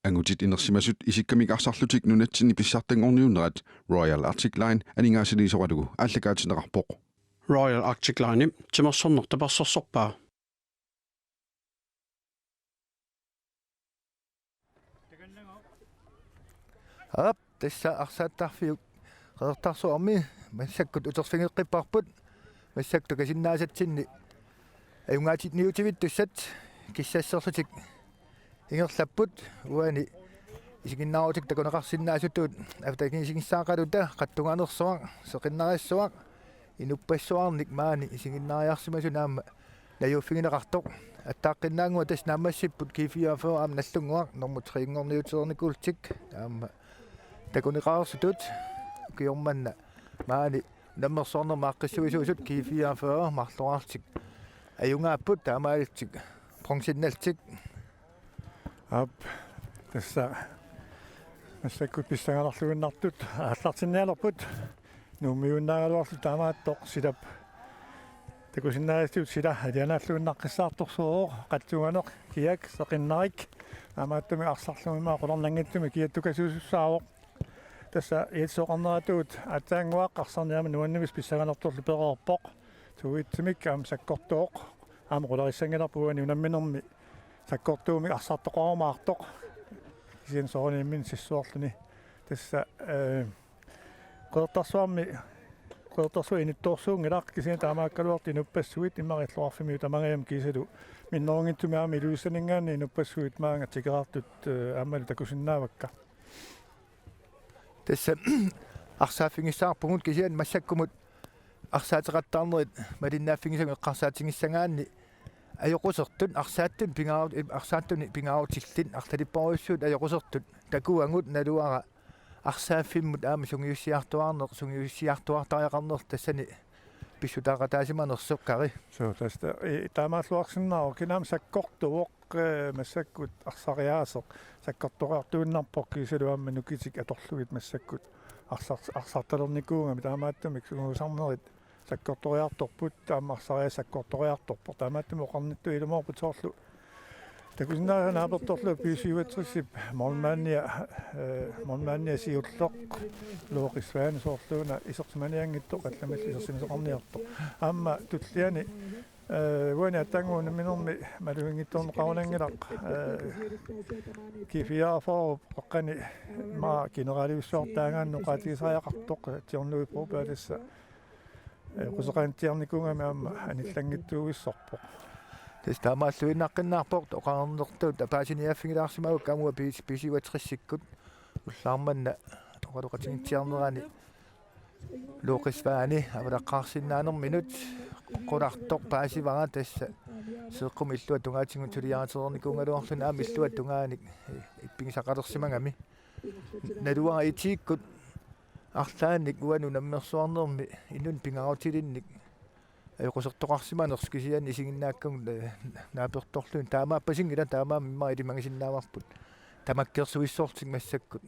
Angutit inersimasut isikkamik arsarlutik Nunatsinni Pissartanngorniunneq Royal Arctic Line aningaasiliisoqalugu ааллакаатинеқарпоқ Royal Arctic Line timерсорнертапассорсорпаа ап тасса арсааттарфиук qeertarsuarmi массаккут утерфингеққиппарпут массакту касиннаасатсинни аюнгааtit ниутивиттуссат киссаассерлутик ингерлаппут уани исигиннаарутик такунеқарсиннаасутуут автакинисигиссаақалута қаттунгаанерсуақ сеқиннариассуақ инуппассуарник маани исигиннаариарсимасу наама наюуффигинеқартоқ аттааққиннаангуа тас наамассиппут кифиафоо аам наллунгуақ нормутриингорниутерникуултик аама такунеқарсутут киорманна маани наммерсорнер мааққиссуисуусут кифиафоо марлуартик аюнгааппут таамаалитсик профессионалтик ап тасса массаккут писсагаларлугиннартут ааллартиннаалерпут нуумиуннаагалуарлу таамааттоқ силап такусиннаастиут сила алианааллугиннаққиссаарторсоо қатсуганеқ киак сеқиннарик аамааттуми арсарлумимаа қулорнангиттуми киаттукасуусаавоқ тасса иитсоқарнератуут атаангуаққарсарниама нуаннивис писсагалерторлу переерпоқ туитсимик аам саккортооқ аама қулариссангиларпуани унамминерми саккортууми арсартоқармаартоқ кисин соониммин сиссуарлуни тасса qeertarsuarmi inittorsuungilaq kisiin taamaakkaluarti inupassuit immarillorfimi tamangayam kisalu minnerungittumiarmi iluissaningaanni inupassuit maanga tikeraartut aammalu takusinnaavakka тасса арсааффигиссаарпугут кисиан массаккумут арсаатеқаттаарнерит малиннааффигисагу эққарсаатингиссагаанни ajоқусертут арсааттун пингаавут арсааттуни пингаавутиллит арлалиппоруссуут ajоқусертут такуангут налуара арсааффиммут аама сунгиуссиартуарнеқ сунгиуссиартуартариақарнер тассани писсутаақатаасиманерсоққари соо таста таамааллуарсиннаа кинаам саккортуоқ массаккут арсариаасеқ саккортуқартууннарпоқ кисалуамма нукитик аторлугит массаккут арсарталерникуунгами таамааттумик сунгусарнерит саккорториарторпут таамарсариа саккорториарторпо таамааттуми оқарнитту илумоорпут соорлу такусинаа нааберторлу писиуатриссип монмаанниа сиуллоқ лоқисваани соорлууна исерсиманиангитто қалламалли исерсимисоқарниарто аама туллиани уани аттангуuna минерми малуингитторнеқарунангилақ кифиаафоо қаққани ма генералиуссуартаагаанну qaatigisariaqartoq тиорнуи пропаалисса qusaqaantiarnikuungami aama anillangittuugissorpoq тас таамааллуиннаққиннаарпоқ оқарнертут апаасиниаффигилаарсимагу камуа писиуатриссиккут уллаарманна оқалоқатингитсиарнерани лоқисваани авалаққарсиннаанер минут qulарtoq paasivara tassa seeqqum illua tungaatigun tuliaariternikунгалуарлуна аама illua тунгааник иппигисақалерсимагами налуара итииккут арлааник уану наммерсуарнерми инун пингараутилинник ajоқусертоқарсиманерс кисиан исигиннааккун нааперторлуун таамааппасингила таамааммаа илимагисиннааварпут тамаккерсуиссоортик массаккут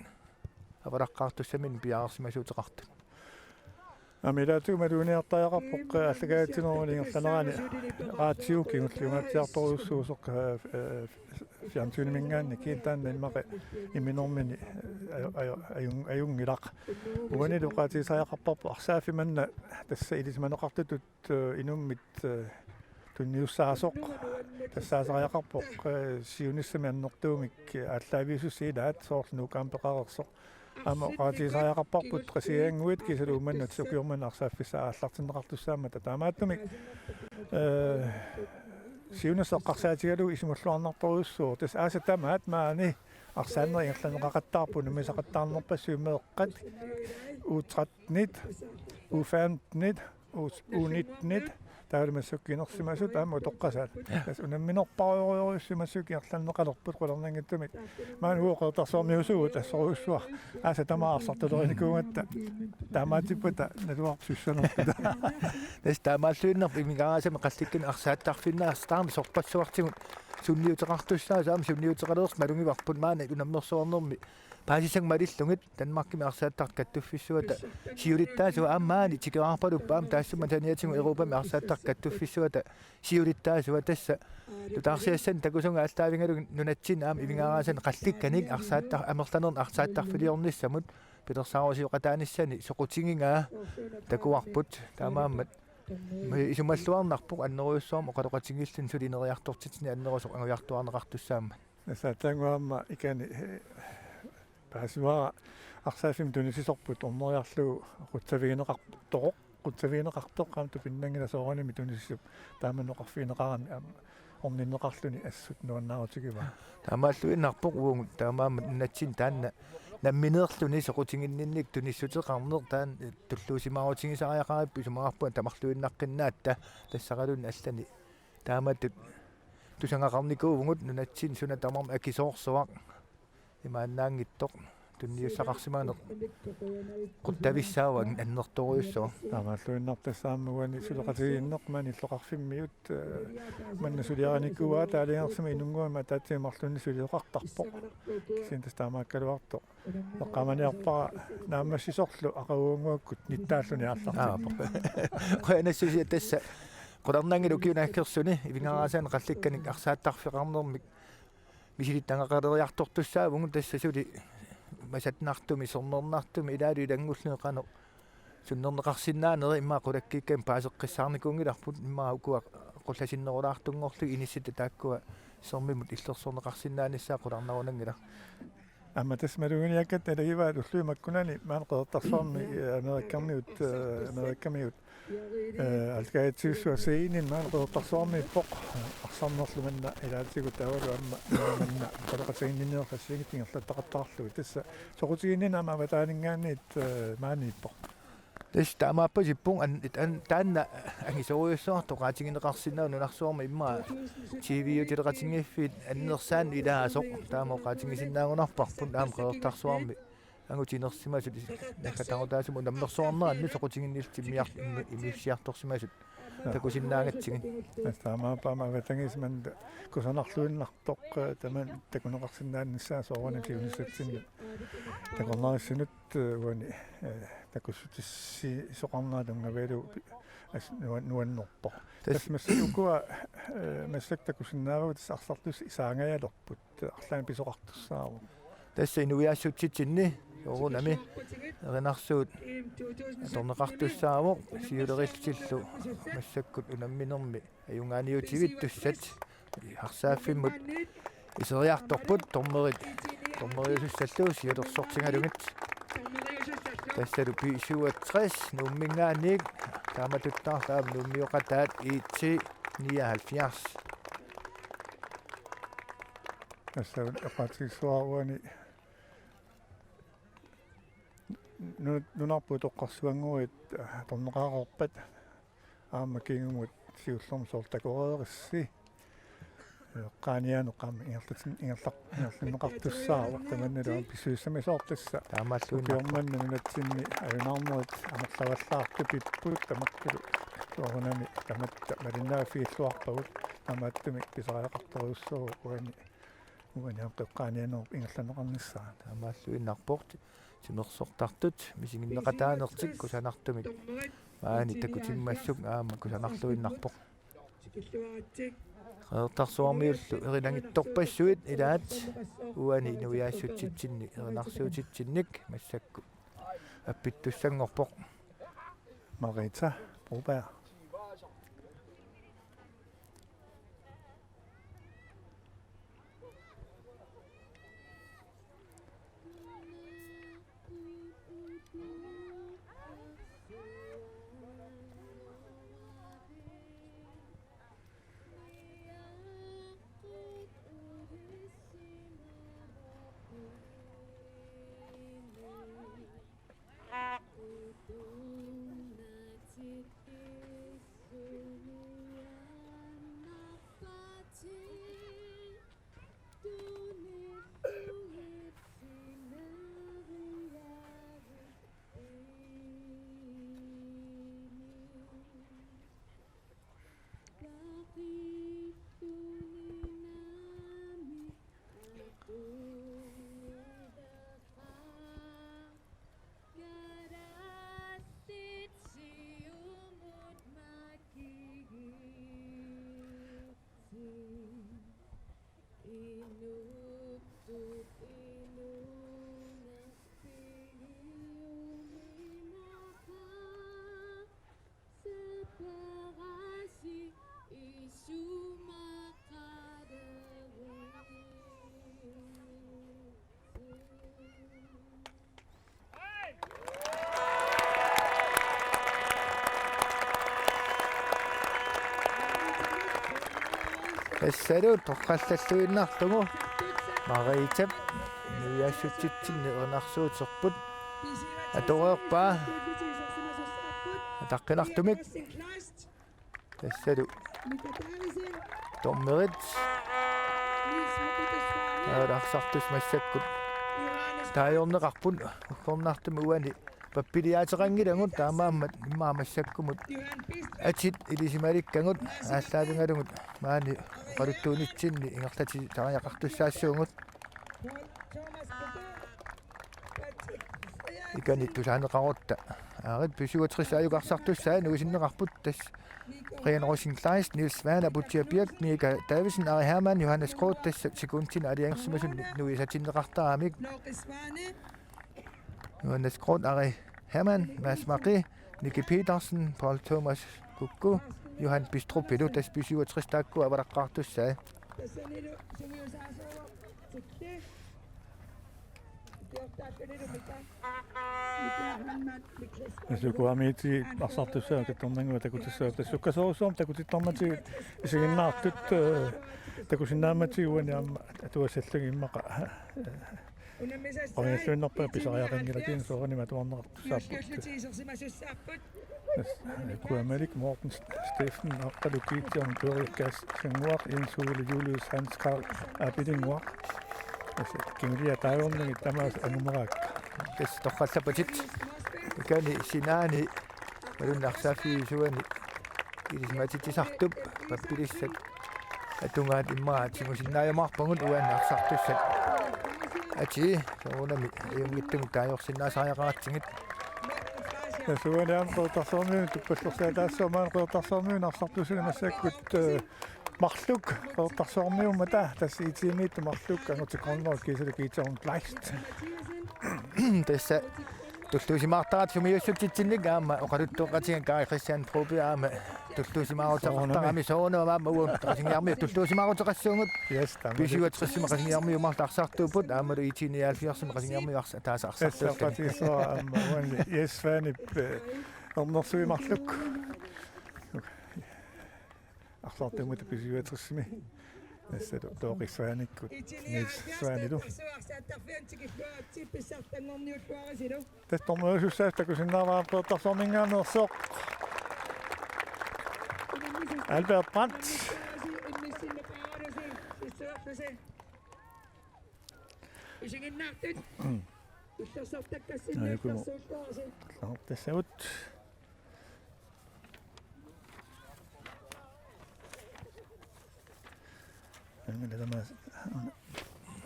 авалаққаартуссамин пиаарсимасуутеқарту амилаату малуниартаақарпоқ аллагаатинерулингерланерани раатиуки гуллугатсиарторуссуусоқ фиамтунимингаанни киитаанна иммақи иминормини аюнгилақ уани луқаатисаақарпарпо арсаафиманна тасса илисманеқартутут инуммит тунниуссаасоқ тассаасариақарпоқ сиуниссами аннертуумик ааллаавиусуссиилаат соорлну кампеқарерсоқ аама qaatigisariaqarparput qasianguit kisaluumannat sukiorman arsaaffissa ааллартиннеқартуссаама татаамааттумик сиунасеққарсаатигалу исумаллуарнарторуссуу тас аасатамаат маани арсааннер ингерланеқақаттаарпу намисақаттаарнерпассуумеэққат уутратнит уфаантнит унитнит таалмассуккинерсимасут аама тоққасаат тас унамминерпаруйоруссимассуки ингерланеқалерпут қулернангиттумик маан хуоқертарсуармиусуут ассоруссуа ааса тамаарсартулерникуугатта таамаатиппата налуарпсуссанерпута тас таамааллуиннер имигараасами қалликкин арсааттарфиннаарстаарми сорпассуартигут sunniuteqartussaa saam sunniuteqaleers malungivarput maana unamnersuarnermi paasisangmalillungit Danmarkki mearsaаттart kattuffissuata siulittaasu aammaani tikearpalup taassuma taniatigu Europa mearsaаттart kattuffissuata siulittaasua tassa tutaarsiassan takusunga allaavingalu Nunatsin aam ivingaaraasan qallikkanik arsaattar amerlanern arsaattarfiliornissamut pilersaarusiuqataanissani soqutingingaa takuarput taamaammat isumalluarnarpuq anneruussoorma qaloqatingillun sulineriartortitni annerusoq anguiartuarneqartussaamma насаатангуамма икани паасуара арсаафим тунисисорпут орнериарлугу қутсавигинеқартоқ қутсавигинеқартоққаамту пиннангила соорними тунисисуп тааманеқарфигинеқарами орниннеқарлуни ассут нуаннаарутигива таамааллуиннарпоқ уугут таамаама Nunatsin таанна намминеерлуни соқутингиннинник туниссутеқарнер таан туллуусимаарутигисариақариппу сумаарпуан тамарлуиннаққиннаатта тассақалун аллани таамааттут тусангақарникуугут Nunatsin суна тамарма акисоорсуақ имааннаангиттоқ тунниуссақарсимаанеқ қуттависсааван аннерторуйуссоо таамааллуиннартассааммуани сулеқатигиннеқмани иллоқарфиммиут манна сулиараникуаа таалингерсима инунгуама таатсимарлунни сулиоқартарпоқ кисинтас таамааккалуарто эққаманиарпара нааммассисорлу ақаунгуаккут ниттааллуни аарлартаа қоянассуси тасса qolernangiluk kiunaakkersuni ivingaaraasan qallikkanik arsaattarfiqarnermik misilittangaqaleriartortussaavungu tassasuli masatnartumi sornernartumi ilaalu ilangulluneqano sunnerneqarsinnaaneri immaa qulakkikkan paaseqqissaarnikuungilarput immaa ukua qullasinnerulaartungorlu inissita taakkua sormimut illersorneqarsinnaanissaa qularnarunangila amma tasmaluguniakkat alagivaat ulluimakkunani maanqeertarsormi amerikkamiut алкаатсиуссуасиинин маанqeertarsormi poq арсарнерлуманна илаатигу таавалу амма манна qalaqasiginninerfassigitingerlattaqattaarlugu tassa soqutiginnina ama vataaningaanniit maaniippoq тэс таамааппасиппун ан таанна ангисоруйуссоо тоqaatigineqarsinnaa нунарсуорма иммаа TV-утилеqatiнгиффит аннерсаан илаасоқ таамоqaatigisиннаагунарпарпун таам qeertarsuarmi ангутинерсимасут наккатарутаасуму намнерсуарнеранни соqutiginniltimmiar имиссиарторсимасут такусиннаагатсигин таамаапаама ватангисман кусанарлуиннартоқ таман такунеқарсиннаанниссаа соорани киунissatsinni такорнаариссинут уани такуссутисси соқарнаалунгавалу нуаннорпо тасмассукуа массактакусиннаарут арсартус исаангаялорпут арлаан писоқартуссаару тасса инуиаассутситсинни орунами ренарсуут торнеқартуссаавоқ сиулериллиллу массаккут унамминерми аюнгааниутивиттуссат арсааффиммут исериарторпут тормериусуссаллуу сиулерсортингалугит тассалу B-67 нуммингааник тааматуттаарлаам нуммиоқатаат IT-79 тассавун эқатсисуаруани нунарпу тоққарсуангуит торнеқарорпат аама кингумут сиуллерм соортакореерисси qanianuqam ingерлиннеқартуссаава таманналуам писсуиссамисоортасса таамааллуиннарманна Nunatsinni аюнаарнерит амерлаваллаарту пиппут тамаккалу соорунами таматта малиннаафииллуарпагут тамааттуми писариақарторуссуу уаниам қеққанианерп ингерланеқарниссаа таамааллуиннарпорт симерсортартут мисигиннеқатаанертик кусанартумик маани такутиммассук аама кусанарлуиннарпоқ qeertarsuarmiullu erinangittorpassuit ilaat uani nuiaassutitsinni erinarsuutitsinnik massakku appittussangorpoq Marita Broberg тассалу торқаллаллуиннартугу мариитап нуяассутситсинни ернарсуутерпут атореерпаа атаққинартумик тассалу томмерит арахсартус массаккут таайорнеқарпут уккорнартума уани паппилиаатерангилагут таамааммат иммаамассаккумут атит илисималиккангут ааллаавингалугут маани қалуттуунитсинни ингерлати тариақартуссаассуугут икани тусаанеқарутта аарит писуатрисааюқарсартуссаа нуисиннеқарпут тас Reinrosingleist, Niels Werner, Butcher Birk, Nika Davison, Ari Hermann, Johannes Groth, das Sekuntin, Alliancemission, Louis Hatinrachta, Amik, Johannes Groth, Ari Hermann, Mads Marie, Nicky Petersen, Paul Thomas Kukku, Johan Bistropilot, das Bishu og Tristaku, aber der Kratus sagde. Sukuamiti asartussa katornangu takutissaa tassukkasoorsuum takutittarmati isiginnaartut takusinnaamati uaniamma atuassallugimmaqa Orientlunnerpa pisariaqangilakiin soorani matuarnertussaaput Kuamalik Morten Steffen Aqalukiitiarn Tuarikas Sanguaq Insuuli Julius Hans Karl Abidinguaq Kingia taajornagi tamaas anumeraak Das toqqallapatit ikani sinaani malunnarsaafi suani ilismatitisartup pappilissat atungaat immaat simusinnaayamaarpangut uannarsartussat ati soonami iungittumu taajorsinnaasariaqaratsingit suaniam qotarsormiun tuppallorsaataassoomaan qotarsormiun arsartusuni massakkut Marluk, qotarsormiummata tas IT-79 Marluk angutikkornor kiisalukiitaarun gleist tässä tulluusimaartarat sumiussutitsinnik aama oqaluttoqqatiga Christian Probe aama tulluusimaaruteqartarami soonamaama uuntasingiarmi tulluusimaaruteqassuungut pisiuatrissima qasingiarmiumartaarsartuuput aamalu IT-79 qasingiarmiuarsa taasarsartuut Sapatisoo aama uani yesvanip ornersuimarluk arsartumut pisiuatrissimi Nästa toqissuanikkut niisssuanilu Tastormuusussaatakusinnaavaartoortarsormingaarnersoq Albert Brandt Tassavut Tämä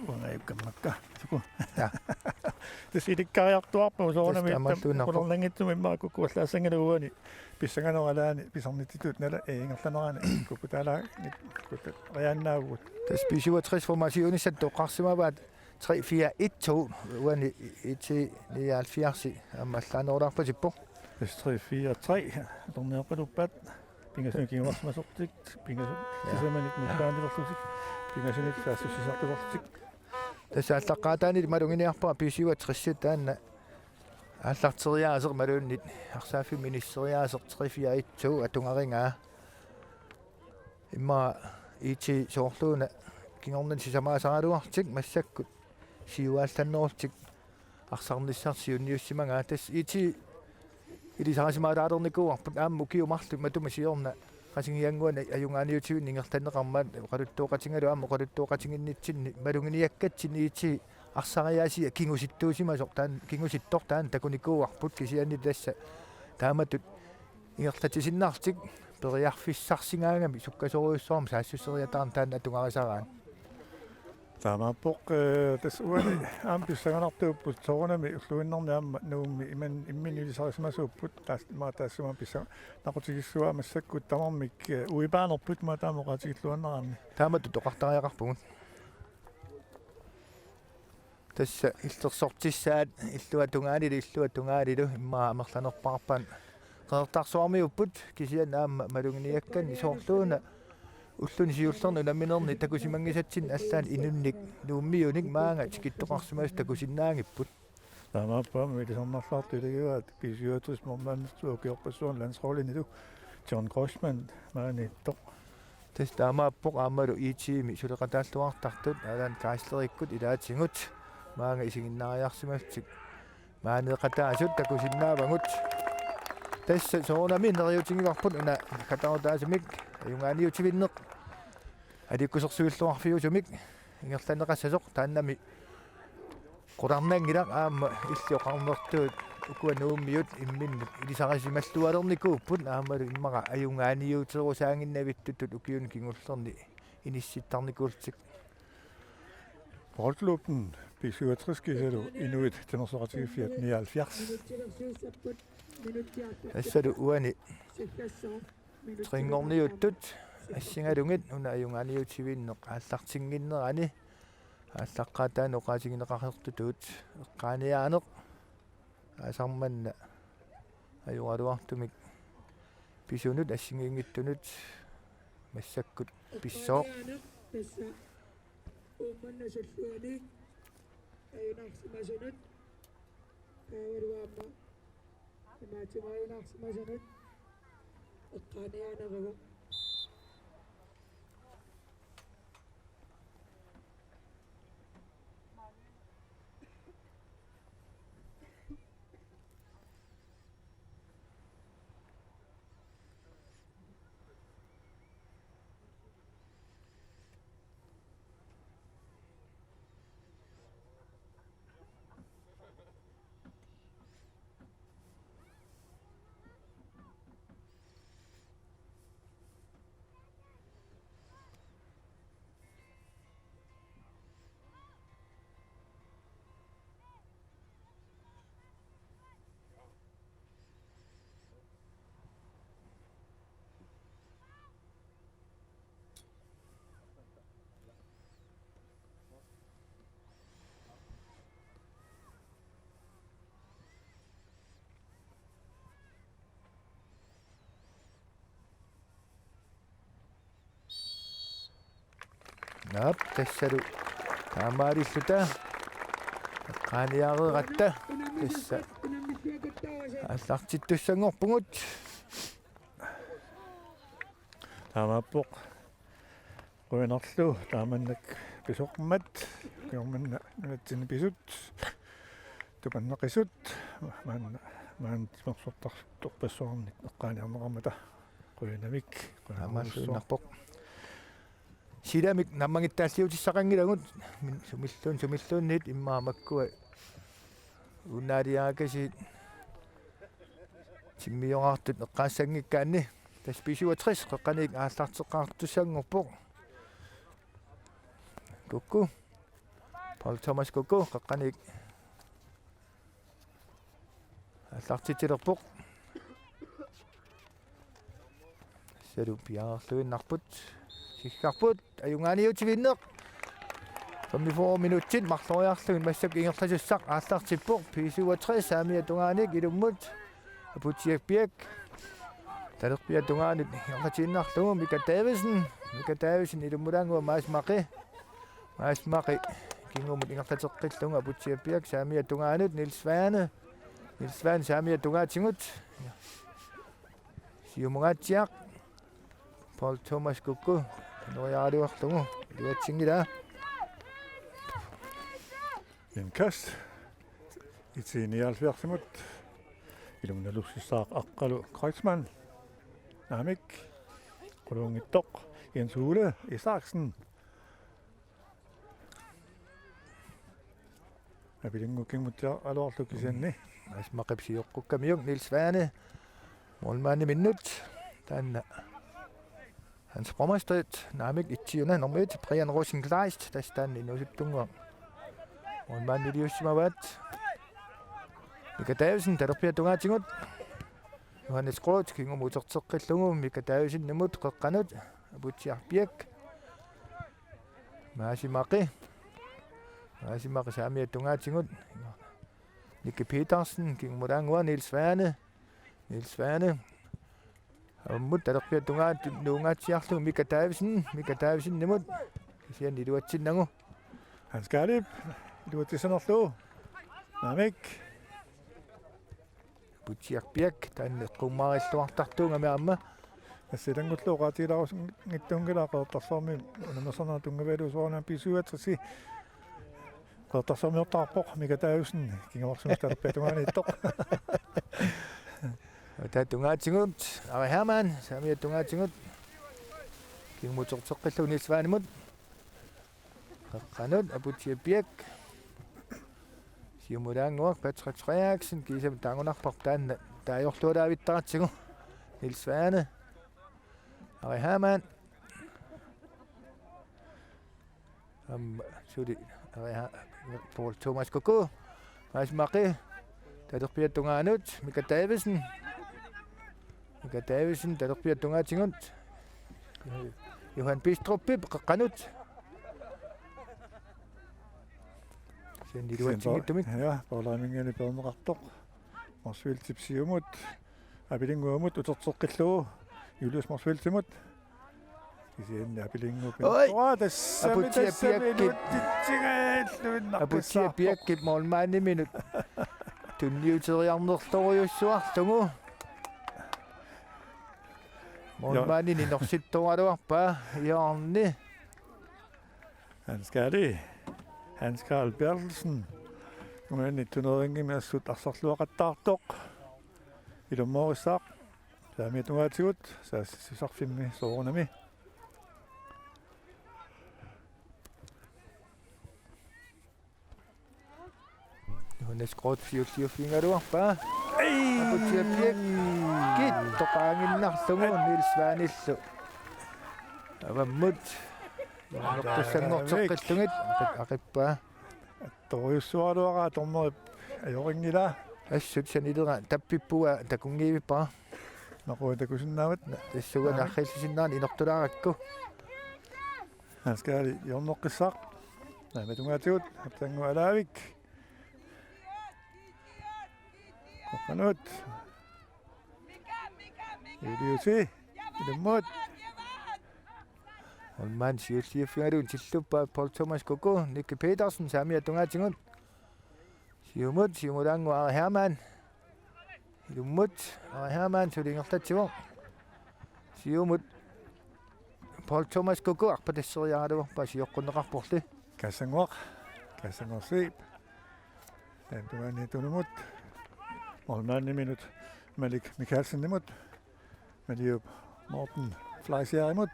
on eikkämäkkä. Det idikkaariartuarpu soonami qulorlangittumimma kukuallaassangaluuani pissanganoralaani pisarnititut nala ingerlanerani kukutala riannaagut. Das pisiuatris formationissat toqqarsimavaat 3-4-1-2 uani IT-79 аммаллааноораарпасиппо. Das 3-4-3 torneerpaluppat pingasunikiuarsmasortik pingasunimanik muttaandilerlusik pingasunit saassissisartulertik tässä allaqaataani malunginiarpaa pisiuatrissat taanna аллартериаасер малууннит арсааффи миниссериаасер 3-4-1 атунгаригаа имма ити соорлууна кингорнан сисамаасаралуартик массаккут сиуаалланнерутик арсарниссар сиунниуссимагаа тас ити илисарасимаалаалерникуарпут аамму киумарлу матума сиорна qasingiyangguana ajungaaниутивин ингертаннеқармаат qaluttuoqatingalu аамму qaluttuoqatinginнитсинни малунгиниаккатсин ити арсариаасия кингуситтуусимасор таан кингуситтор таан такуникууарпут кисианни тасса тааматут ингерлатисиннаартик периарфиссарсингаагами суккасориуссоорм саассуссериатаарн таан атунгарисараан Taamappoq tas uani aampissanganartuupput soorunami ulluinnerni aamma nuummi imminulisarisimasuupput taasma taassuma pissa naqutigissuaa massakkut tamarmik uipaanerput ma taamoqatigilluannerarni taamattu toqartariaqarpugun tassa illersortissaat illuatungaalilu immaa amerlanerparpan qeertarsuarmiupput kisian aamma malunginiakkanni soorluuna ulluni siullernu naminerni takusimangisatsin allaan inunnik nuummiunik maanga tikittoqarsimaas takusinnaangipput taamappa milisarnarlaartu ilagiuat pisiuatris mormannertuukiorpassuun landsrollinilu John Grossman maanittoq Täs taamaappoq aammalu IT-mi suleqataalluartartut alaan kaaslerikkut ilaatingut maanga isiginnaariarsimatsik maaneeqataasut takusinnaavangut tässä soonami neriutigivarput una katarutaasimik ajungaaniutivinneq alikkusersuilluarfiusumik ingerlaneqassasoq taannami qularnaangilaq aamma illioqarnertuut ukuanuummiut immin ilisarasimallualernikkuupput aammalu immaqa ajungaaniuterusaanginnavittutut ukiun kingullerni inissittarnikuultik Boldklubben B-67 kisalu Inuit Tenersoratigifiat 79. Assalu uani Tringorniuttut assingalungit una ajungaaniutivinneq aallartinginnerani аассаққатаан оқаатигинеқарертутут эққааниааneq асарманна аюралуартумик писунут ассингингиттунут массаккут писсоо умманнасуллуани аюнарсимасунут каавалуаама имаатимаюнарсимасунут эққааниаанерава Nap tassalu taamaarilluta qaaniaareeratta tassa аллартиттуссангорпугут Taamaappoq quinarlu taamannak pisoqmat kiormanna Nunatsinni pisut tupanneqisut maan timersortartorpassuarnik eqqaaniarneqarmata quinamik таамааллуиннарпоq силамик наммагиттааллиутиссақангилагут сумиллуунниит иммаамаккуа унаалиаакаси тиммиорартут эққаассангиккаанни тас B-67 қеққаник ааллартеққартуссангорпоқ кукку Пол Томас кукку қеққаник ааллартитилерпоқ салупиаарлуиннарпут сиккарпут аюнганиутивиннеқ 45 минуттит марлориарлугин массак ингерласуссақ ааллартиппоқ B-67 саамиа тунгааник илуммут апутиакпиак талерпиа тунгааник ингерлатииннарлугу Мика Дависен илуммулаангуа маасмақи кингумут ингерлатеққиллугу апутиакпиак саамиа тунгаанут Нилс Ване саамиа тунгаатингут сиумугаатиақ Пол Томас кукку нояалуарлугу илуатсингила Inkast IT-79 ilumnalussissaaq aqqalu Kreutzmann naamik quluungittoq Jens Ole Isaksen apilingukkingmuttia aluarlukkisanni маасмақипсиоққуккамиук Нилс Ване молмаани миннут таанна Hans Brommerstedt naamik ittiuna normit Brian Rosenkleist tastaan inusiptunga molmaan niliussimavat Mika Davisen talorpia tungaatingut Johannes Groth kingumuuterteqqillungu Mika Davisen namut qeqqanut aputiarpiak maasimaqi saamia tungaatingut Nikke Petersen kingumulaangua Nils Vane Ammut talorpia tungaatiarlugu Mika Davisen namut kisian iluatsinnangu Hans Galip iluatisanerlugu naamik Putiarpiak taanne qummarilluartartuungami amma Assilanngulluuqaatilaarus ngittuungilaqertarsormi unamersornaa tungaveluusuarnaa B-67 qertarsormiortaarpoq mikataayusin kingamarsumistalappiatungaaniittoq Tatungaatsingut Ari Hermann saamia tungaatsingut kingmutorteqqillu Nilsvaanimut qaqqanut aputiapiak siumulaanguaq Patrick Frederiksen kiisam taangunarpaq taanna taajorlualaavittaratsigu Nilsvaane Ari Hermann suli Paul Thomas Koko Maasmaqi talerpiatungaanut Mika Davidsen talerpiatungaatsingut Johan Bistruppi qaqqanut sendiluatsingittumik ja parlaamingani perneqartoq marsviiltipsiumut apilinguumut uterteqqilluu Julius marsviiltimut kisianni apilinguupin aputiapiakkip moolmaanniminut tunniuteriarnerlorujussuarlugu moolmaannini norsittoraluarpaa iarni Hans Karl Bertelsen ungaanni tuneringimiassut arsarluaqattaartoq ilummorissaaq saamiatungaatigut saassisarfimmi soorunami Johannes Groth fiulliuffingaluarpaa aputiapiak kittoqaanginnarlugu Nilsvaanillu avammut Tussangorteqqillungit aqippaa torjussualuaraa tornerip ajoringila assut sanilera tappippuga takungiivippaa naquutakusinnaavat tassuga narrillisinnaan inortulaarakku Hanskaali jorneqqissaaq naamatungaatigut aptangu alaavik qaqqanut Juliusi ilummuut Olman siulliuffingaluun tilluppaa Paul Thomas Koko Nicky Petersen saamiatungaatsingut siumulaangu Ari Hermann ilummut Ari Hermann sulingertatsigu siumut Paul Thomas Koko arpatasseriaraluarpaa sijoqqunneqarporli kassanguarsiip taantugaani tunumut molmaanniminut Malik Mikkelsen-nimut Maliup Morten Fleisjærimut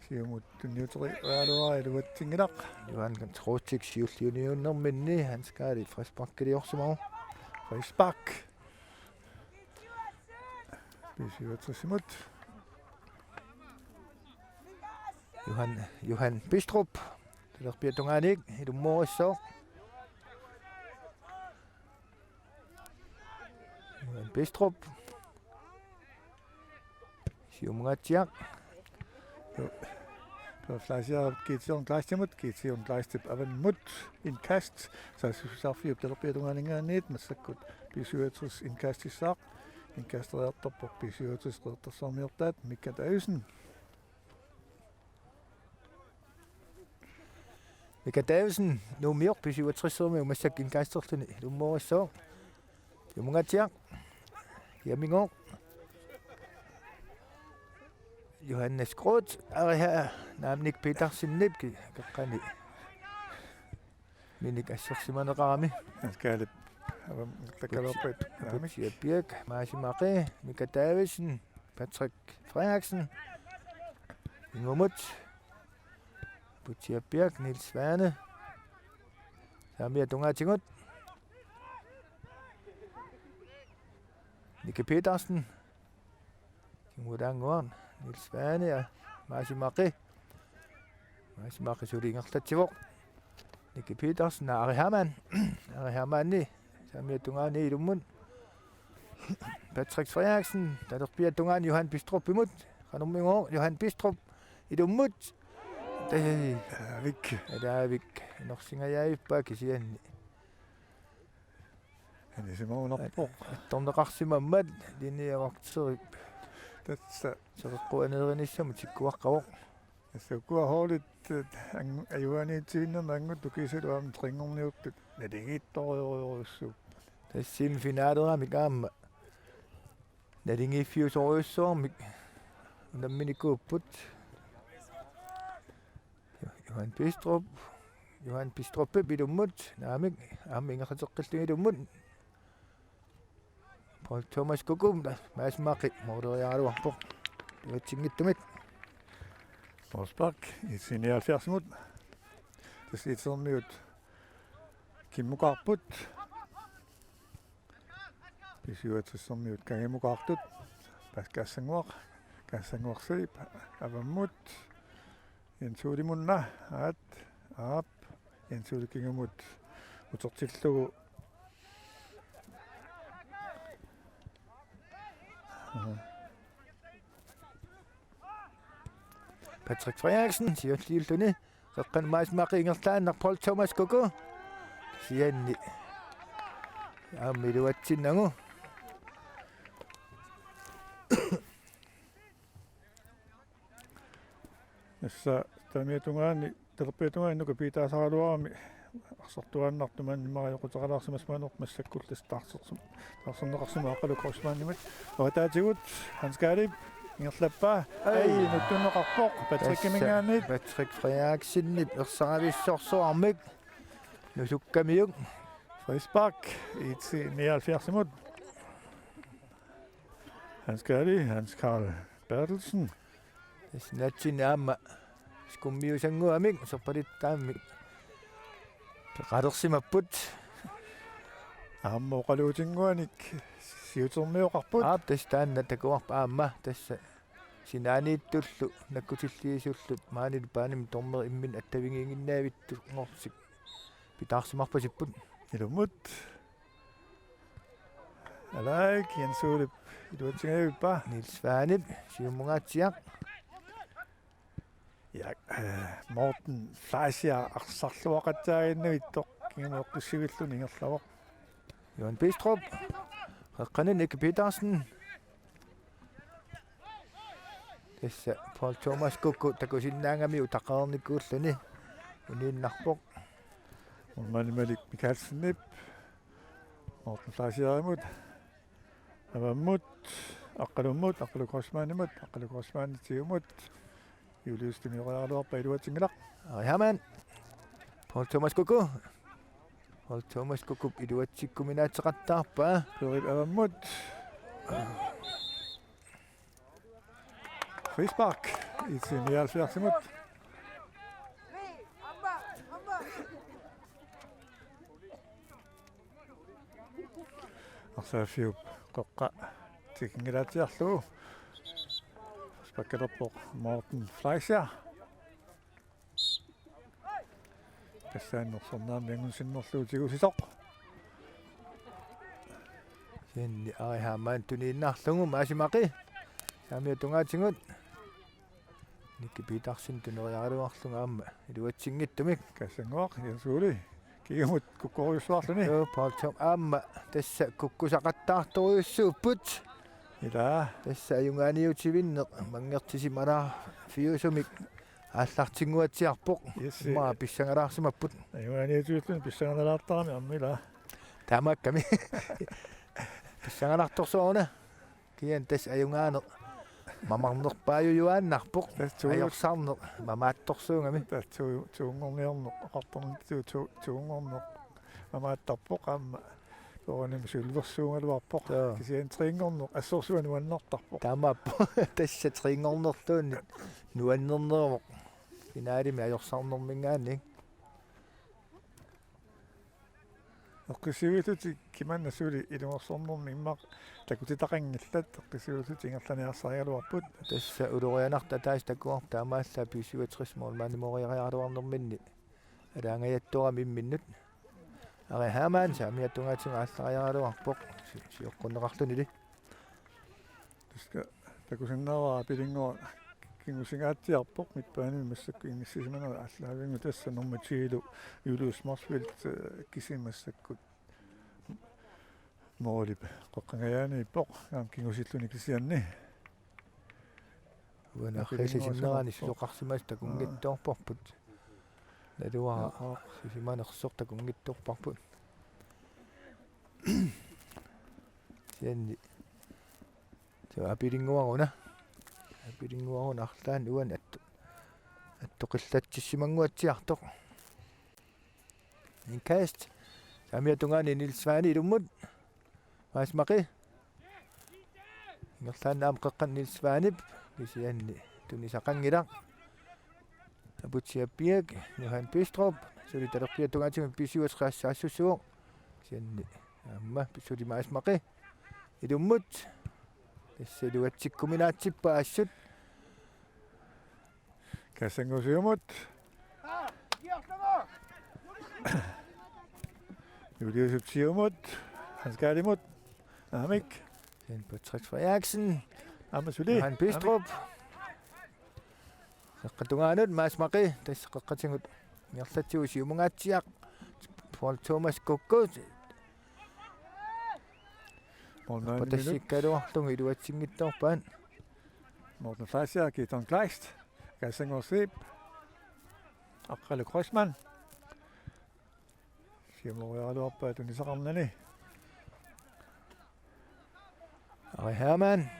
siumut tunniuteri iluatsingilaq Johan Trotsik siulliuniunnerminni hanskaali Frisbakkiliorsumaru Frisbak B-67 Johan Bistrup talerpiatungaanik ilummorissoor Johan Bistrup siumungatiaq Fleisjærimut Gition Gleistimut Gition Gleistip avanmut inkast saassussarfiup talerpiatungaaningaaниит massakkut B-67 inkastissaaq inkastereertorpoq B-67 qeertarsormiortaat Mikka Davidsen Mika Davidsen nuumior B-67 umassak inkasterluni ilummorissoor siumungatiaq Jamingo Johannes Groth Ari Naamnik Petersen kaqqani minik assersimaneqarami Hanskaalip takalorpit Aputiapiak Masimaqi Mika Davidsen Patrick Frederiksen ingumut Aputiapiak Nilsvaane saamiatungaatsingut Nicky Petersen kingudaanguarn Nilsvaane ja Masimaqi sulingertatsivoq Nicky Petersen Ari Hermanni saamiatungaani ilummun Patrick Frederiksen talerpiatungaan Johan Bistrup imut qanummingoor Johan Bistrup ilummut Daavik norsingajaaippaa kisianni anisimaunarpoq attorneqarsimammat linniaqartserip tatsa sereqquaneerinissam tikkuaqqavoq assukua hoolit ajuaniitsiinnerna angut tukisiluam tringorniuttut naligittoriorussup tassim finaaleraami kaamma Nalingi fiusoruissuarmik unamminikuupput Johan Bistruppe bilummut naamik aammi ingerteqqillugilummut Paul Thomas Kukum maasmaaqi mooderiaaluarpoq tuatsingittumik Forsbak i 79 det siitsermiut kimmukaarput pisuatrissermiut kagimukaartut kassanguarsilip avammut yansuulimunna aap yansuulikingumut utortillugu Patrick Frederiksen siullilluni reqqan maasmaaqi ingertaannar Paul Thomas Kuku sianni aammi luatsinnagu Nassa tamiatungaani terpeetungaani nuka piitaasaraluarami arsortuannartuman mariaqutaqalaarsimasmaanoq massakkultas taarserneqarsima aqalu korsmaannimat otaatigut hanskaalip ingerlappaa ai nuttunneqarpoq Patrick Mingaanit Patrick Frederiksen ersaravissorsuarmik nusukkamiuk Frisbak i 79 Hans Karl Bertelsen Snatchin aamma skummiusanguamik sorpalittaamik peqalersimapput aammoqaluutinguanik siutermiuqarput tas taanna takuarpa aamma tassa sinaaniittullu nakkutilliisullut maanil paanim tormer immin attavingiinginnaavittu ngorsik pitaarsimarpasipput ilumut alaik yansuulip iluatsingaavippa Niels Vaanip siumungaatsiaq ja Morten Fleischer arsarluaqatsaaginnavittoq kingamuoqqissivillun ingerlavoq Johan Bistrup reqqanin Nick Petersen tassa Paul Thomas Kuku takusinnaangami utaqaarnikkuulluni uniinnarpoq Malik Mikkelsen Morten Fleischer avammut aqalukosmaanitiumut Julius-timioraaluarpa iluatsingilaq Herman Paul Thomas Kuku iluatsikkuminaateqattaarpa Philip avammut Frisbak i 79 Arsafiup qoqqa tikingilaatiarlugu Spakkelerpoq Morten Fleischer Kassaannersornaami angunsinnerluutigusisoq sinni ari Herman tuniinnaarlugu maasimaqi saamia tungaatingut Nick Petersen tuneriaaluarlugu aamma iluatsingittumik kassanguaq yansuuli kigamut kukkorjussuarluni Paul Thomas aamma tassa kukkusaqattaartoriussuupput ila tassa ajungaaniutivinneq mangertisimalaa fiusumik ааллартингуатсиарпоқ маа писсангалаарсимаппут аюаниутуиллун писсангалаартарами аммила таамаакками писсангаларторсуарна киан тас аюнгаанеқ мамарнерпааююааннарпоқ аёрсаарнеқ мамаатторсуунгами туунгорниорнеқ ақарторнитсуу туунгорнеқ мамааттарпоқ аама кооним сулверсуунгалуарпоқ кисиан трингорнеқ ассорсуануаннартарпоқ таамааппо тасса трингорнертуунни нуаннернеермоқ Finaali аёрсаарнэрмингаанник оққисивилути киманнасули илуерсорнэрми иммақ такутитақангиллат оққисивилути ингерланиарсариалуарпут тасса улорианарта таас такуар таамаалла писуатрис моормаанимориариаруарнэрминни алаангаяттуарами имминнут ари хаамаан саамиаттунгаатинга ааллариаруарпоқ сиоққунеқарлунили таска такусиннааваа пилингоо кингусингаатсиарпоқ миппааними массакку ингиссисимана аллаавингу тасса норматиилу юлуус марсвилт кисимассаккут моолип қоққангаяани иппоқ аам кингусиллуни кисианни уанахрисисиннерани силоқарсимаас такунгиттоорпорпут налуара сисиманерсор такунгиттоорпарпут сианни Så apilinguaruna. Apilinguaruna arlaan uan attoqillatsimmanguatsiartoq. Inkast. Saamiatungaani Nilsvaani ilummut. Maasmaqi. Ingerlaan naam qaqqan Nilsvaanip kisianni tunisaqangilaq. Abutsiappiak Johan Pistrup suli talerpiatungaatigun pisiuasqaassaasussuuq sianni amma suli maasmaqi ilummut tassaluatsikkuminaatsippa assut Kassangusiumut. Juliusupsiumut. Hanskaalimut. Amik. sen Patrick Frederiksen Amasuli. Johan Pistrup qaqqatungaanut maasmaqi tassaqqatingut ngerlatsiusiumungaatsiaq Paul Thomas Kokko Patassikkaluarlungu iluatsingittorpaan Morten Fleischer, Giton Kleist. Kassangusip. Aqqalu Kroisman. Siamorialuarpaa tunisaqarnani. Ari Hermann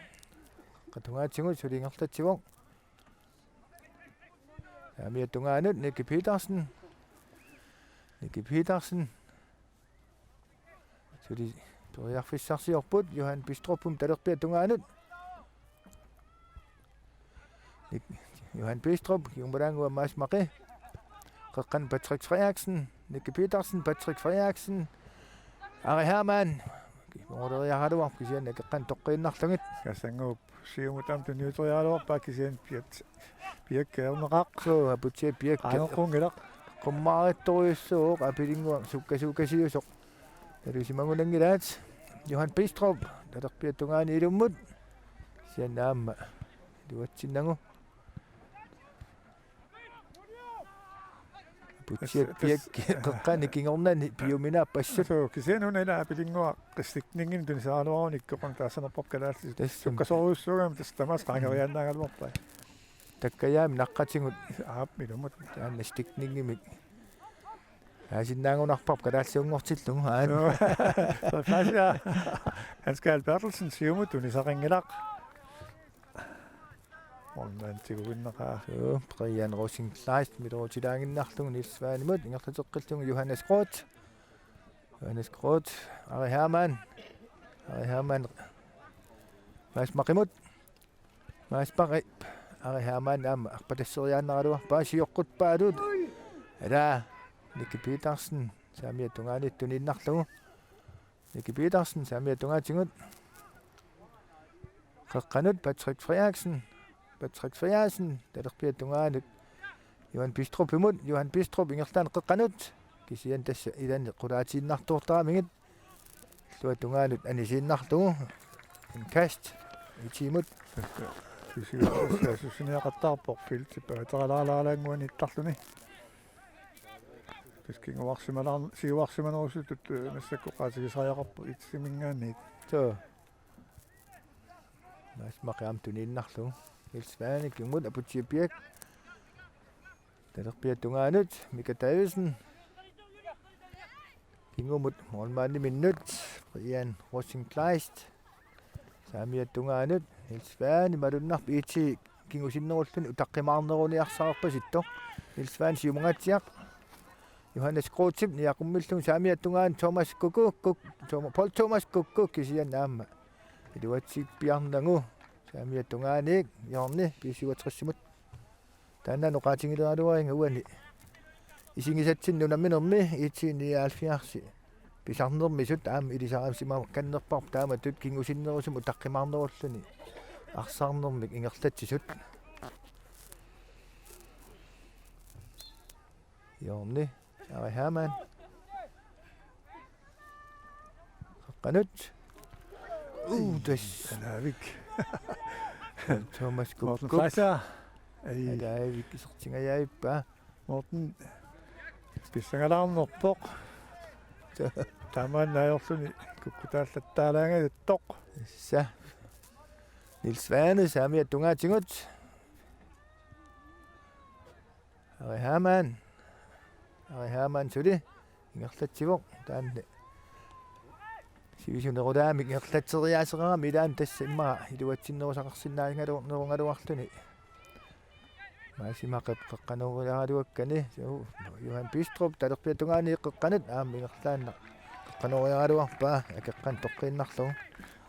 qatungaatsingut suli ngerlatsivoq Saamiatungaanut Nicky Petersen suli toriarfissarsiorput Johan Pistrupum talerpiatungaanut Johan Pistrup kiumbalaangua maasmaqi qaqqan Patrick Frederiksen Nicky Petersen Patrick Frederiksen Ari Hermann morleriaraluar kisianna qaqqan toqqiinnarlungit Kassangup siumutam tuniutorialuarpaa kisian piakkeerneqaq. so aputsia piak Aaneqqungilaq. qummarittoriussuuq apilingua sukkasuukasiusoq talusimangunangilaat Johan Pistrup talerpiatungaani ilummut siannaamma luatsinnangu aputsia piak qaqqani kingornani piuminaapassut So kisianuna ila apilingua qistikningin tunisaaluarunikkoqan taassanerpap kalaallit. Sukkasoruussuugam tastamas qaangeriannaagaluarpaa. takkayaami naqqatingut Aap ilumut. taanna stikningimik aasinnaangunarpap kalaalluungortillungu aan Så Fleischer. Hanskal Bertelsen siumut tunisaqingilaq. Morten tiguinneqaa. so Brian Rosenkleist midorutilaanginnarlungu Nilsvaanimut ingerlateqqillungu Johannes Groth Ari Hermann maasmaqimut maaspaqi Ari Hermann aamma arpatasseriaannaraluarpaa siorqutpaalut ala Nicky Petersen saamiatungaanit tuninnarlugu Nicky Petersen saamiatungaatigut qaqqanut Patrick Frederiksen talerpiatungaanut Johan Pistrup imut Johan Pistrup ingerlaan qaqqanut kisian tassa ilanni qulaatiinnartuurtaramingit luatungaanut anisiinnarlugu inkast itimut Susiniaqattaarpoq filtipaa teralaalaalaanguani ittarluni. Siuarsimanerusutut massakkoqaatigisariaqarpu itsimingaanniit. so maasmaqiam tuniinnarlugu Nilsvaani kimut aputiapiak talerpiatungaanut Mika Davisen kingumut morlmaanni minnut Brian Rosenkleist saamiatungaanut Nilsvaani malunnarp iiti kingusinnerulluni utaqqimaarneruniarsaqarpasitto Nilsvaani siumungaatsiaq Johannes Grothip niaqummillung saamiatungaan Paul Thomas Kokko kisian aamma iluatsiippiarnangu saamiatungaaniik yorni pisiuatrissimut taanna noqaatingileraluaringa uani isingisatsin nunamminermi iitiiniaalfiarsi pisarnermisut aam ilisaraamsima kannerparp taamatut kingusinnerusum utaqqimaarnerulluni arsaarnermik ingerlatsisut yorni Ari Hermann qaqqanut Alavik. Thomas Morten Kokko Fleischer. alaavik isertingajaippa Morten pissangalaarnerpoq. Tamannaajorluni kukkutaallattaalaangatuttoq. sa Nilsvaani saamiatungaatigut Ari Hermann suli ingerlatsivoq taanne сивисунерулаами иерлатсериаасераами илаан тасса иммаа илуатсиннерусақарсиннаангалу нерунгалуарлуни маасимақеп қеққанеруяалуаккани Johan Bistrup талерпиатунгаани эққанат аами ингерлаанна қеққанеруяалуарпаа акеққан тоққииннарлу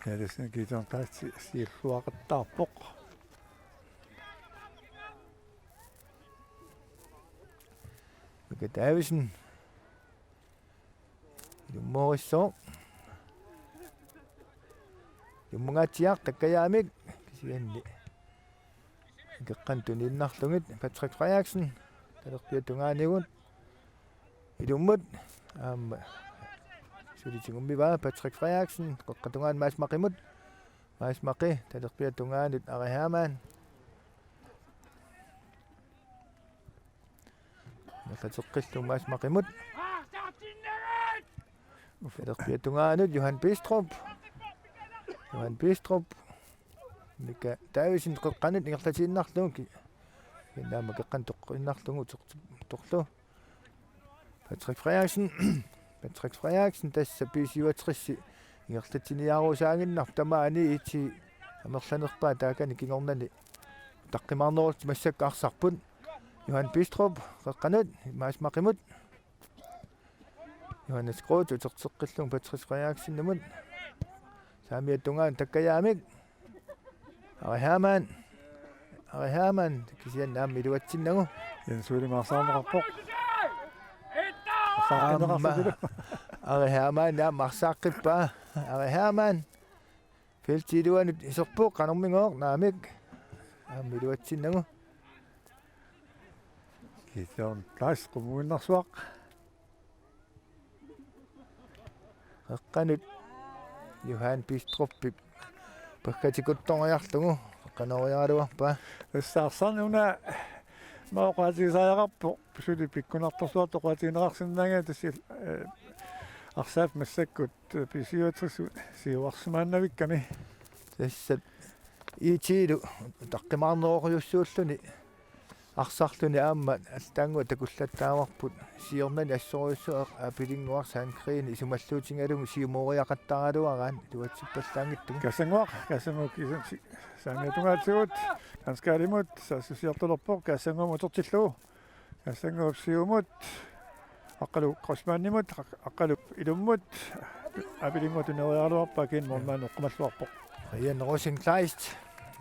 Ja, det er sådan, at de faktisk siger, at der er bog. Mika Davisen Morrison Mungatiaq takkayaamik kisianni ikeqqantuninarlungit Patrick Frederiksen talerpiatungaanigut ilummut aamma sulitingummiva Patrick Frederiksen qoqqatungaan maasmaqi talerpiatungaanut Ari Hermann Nunatsinni maasmaqimut talerpiatungaanut Johan Bistrup Mika Davisen qoqqanut ingerlatiinnarlugu kinnaama keqqan toqqinnarlugu torlu Patrick Frederiksen tassa B-67 ingerlatiniaaruusaaginnar tamaani iti amerlanerpaa taakani kingornani taqqimarnerut massakaarsarput Johan Bistrup qoqqanut maasmaqimut Johannes Groth uterteqqillung Patrick Frederiksen namut saamiattungaan takkayaamik Ari Hermann kisian aammi iluatsinnagu Jens Ueli Marsaannerarpoq. Ari Hermann marsaaqqippaa Ari Hermann feltiluanut iserpuq qanermingoor naamik aammi iluatsinnagu Kiiton taas qumuinnersuaq. eqqanut Johan Bistrup pakkatikuttoriarlugu qanoriaaluarpaa Ussaarsarni una maoqaatigisaajararpoq pisuli pikkunartorsuat toqaatiinerarsinnaanga tassil arsaaf massakkut pisiuatrissu siuarsimaannavikkami тассат итиилу таққимаарнеруйуссууллуни арсарлуни аама аллаангуа такуллаттааварпут сиорнани ассориуссуа апилингуар саанкриини исумаллуутингалугу сиумориақаттаралуараан туатсиппаллаангиттугу касангук саамиатунгаатигут канскааримут сассусиартулерпоқ касангуум утертиллугу касангууп сиумут аққалу қосмааннимут аққалу илуммут апилингуа тунериаруарпаа кин мормаан оққамаллуарпоқ Ian Rosenkleist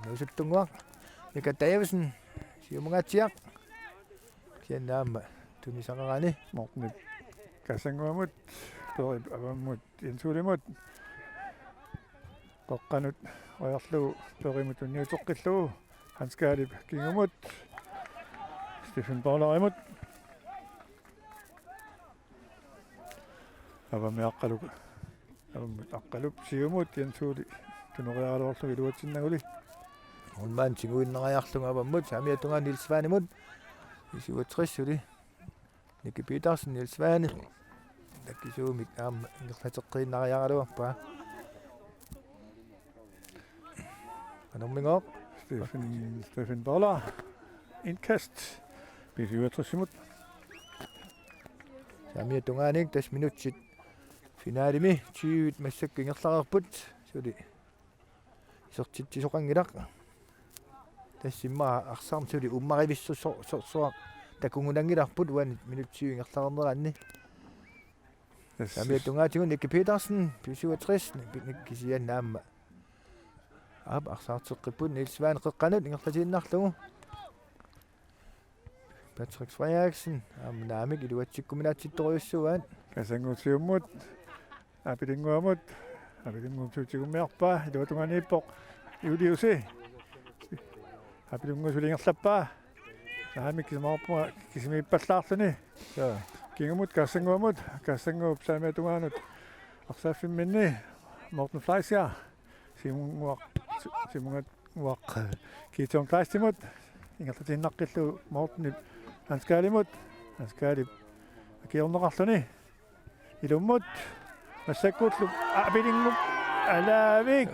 нусуттунгуақ Mika Davisen сиумгатиақ кианнаама тунисақарани мортни касангуумут тори аваммут инсулимут qoqqanut ojarlugu perimut unniutoqqillugu hanskaalip kingumut Stephen Bolarimut avami aqqalup siumut yansuuli tunoriaralorlu iluatsinnaguli унмаан тигуиннериарлуга аваммут самиатунгаа нилсваанимут исуатриссули Niki Petersen нилсваани таккисуумик аама ингерлатеққииннариаралуарпаа аноммингоо Stephen Boller indkast B-67 самиатунгааник тас минутсит финаалими 20 массакки ингерларерпут сули исертитсоқангилақ тассиммаа арсаарнсули уммаривиссуссорсуа такунгунангиларпут уани минут 20 ингерларернераанни самиатунгаатигу Niki Petersen B-67 никкисианнаама ап арсаартеққиппут нилсваан қеққанут ингерлатииннарлугу Patrick Frederiksen наамик илуатсиккуминаатситторюссуаат касангуутсиуммут апилингуамут апилингуутсуутигуммиарпаа илуатунганииппоқ иулиуси апилингуусулингерлаппаа наамик кисмаарпуа кисмииппаллаарлуни кингумут касангууп саамиатунгаанут арсааффимминни Morten Fleischer симунгуақ китон кластимут ингерлатииннаққиллу Morten Hanskaalimut акиорнеқарлуни илуммут массаккууллу апилингуп алаавик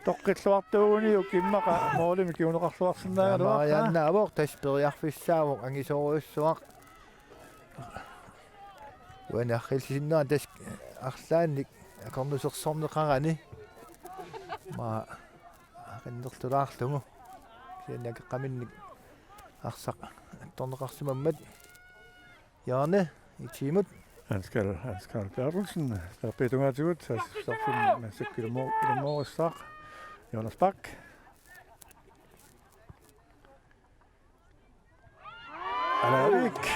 тоққиллуартууни укиммақа моолими киунеқарлуарсинаагалуа марианнаавоо таспериарфиссаавоо ангисоруйуссуақ уанахилсиннаа тас арлаанник акорнусерсорнеқарани ма qinnertulaarlugu siannakeqqaminnik арсақ торнеқарсимаммат Jarne IT-79 Han skal Bertelsen, der er bedt unge til ud, så finder man sig i det morges Jonas Bak. Kalaallit.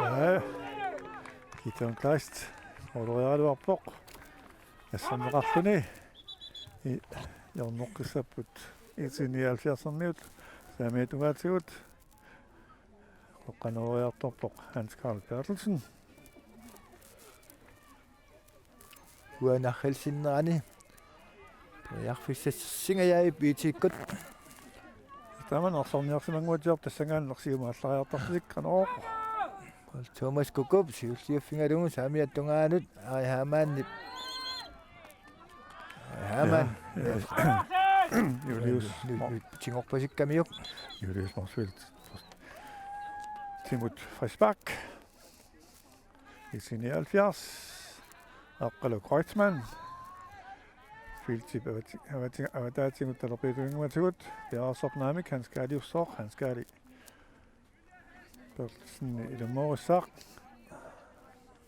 Ja, kiitos on klaist. Olet Radioa pok. Ja sen rahtuni. Ja on nokkissa put. IT-79 nyt. Se on meitä unge til ud. KNR-TV Hans Karl Bertelsen. Uanarhelsinnerani Jarfissassingajaai piitikkut Tämä on sonniaksena job tässä ngannaq siumaallariartarsikkan oo. Thomas Kukup siulliuffingalungu saamiattungaanut arihaamaanni Haman Julius tingorpasikkamiuk Julius Marsfeldt Timot Frischbach IT-79 Appalo Kreutzmann Filtip avataatsingut talorpiituingumatsugut Piarassornaamik han skal ussor han skal Bertelsen i det morgensaq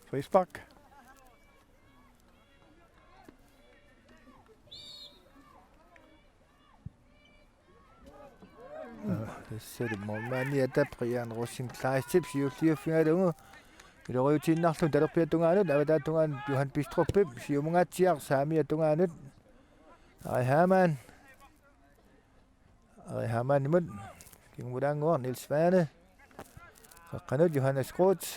Frischbach тассалу мормаани атаприан русин клаастип сиуллиуффингалунgu илориутииннарлу талерпиаттунгаанут аватааттунгаан Johan Bistrupпип сиумунгаатсиар саамиаттунгаанут Arihamanimut kingmudaanguar Niels Svane qaqqanut Johannes Groth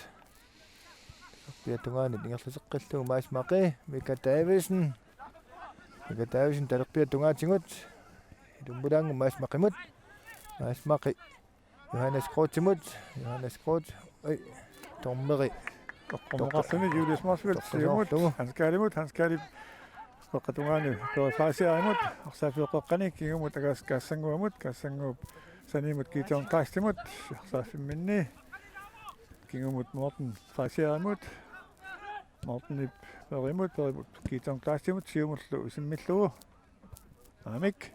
piattungaanut ingerluseqqillugu Maas Maqi Mika Davidsen talerpiattungaatsingut ilummudaangu Maas Maqimut Maas Maqi Johannes Grothimut Johannes Groth oi tormeri Qommaqarluni Julius Marsfeldt siumut han skal Qoqqatungaani perifasiarimut arsaafiuqqaqqani kigumut kaassanguamut sanimut kiitoon qaastimut arsaafimminni kigumut Morten fasiarimut Mortenip perimut kiitoon qaastimut siumullu usimmillugu amik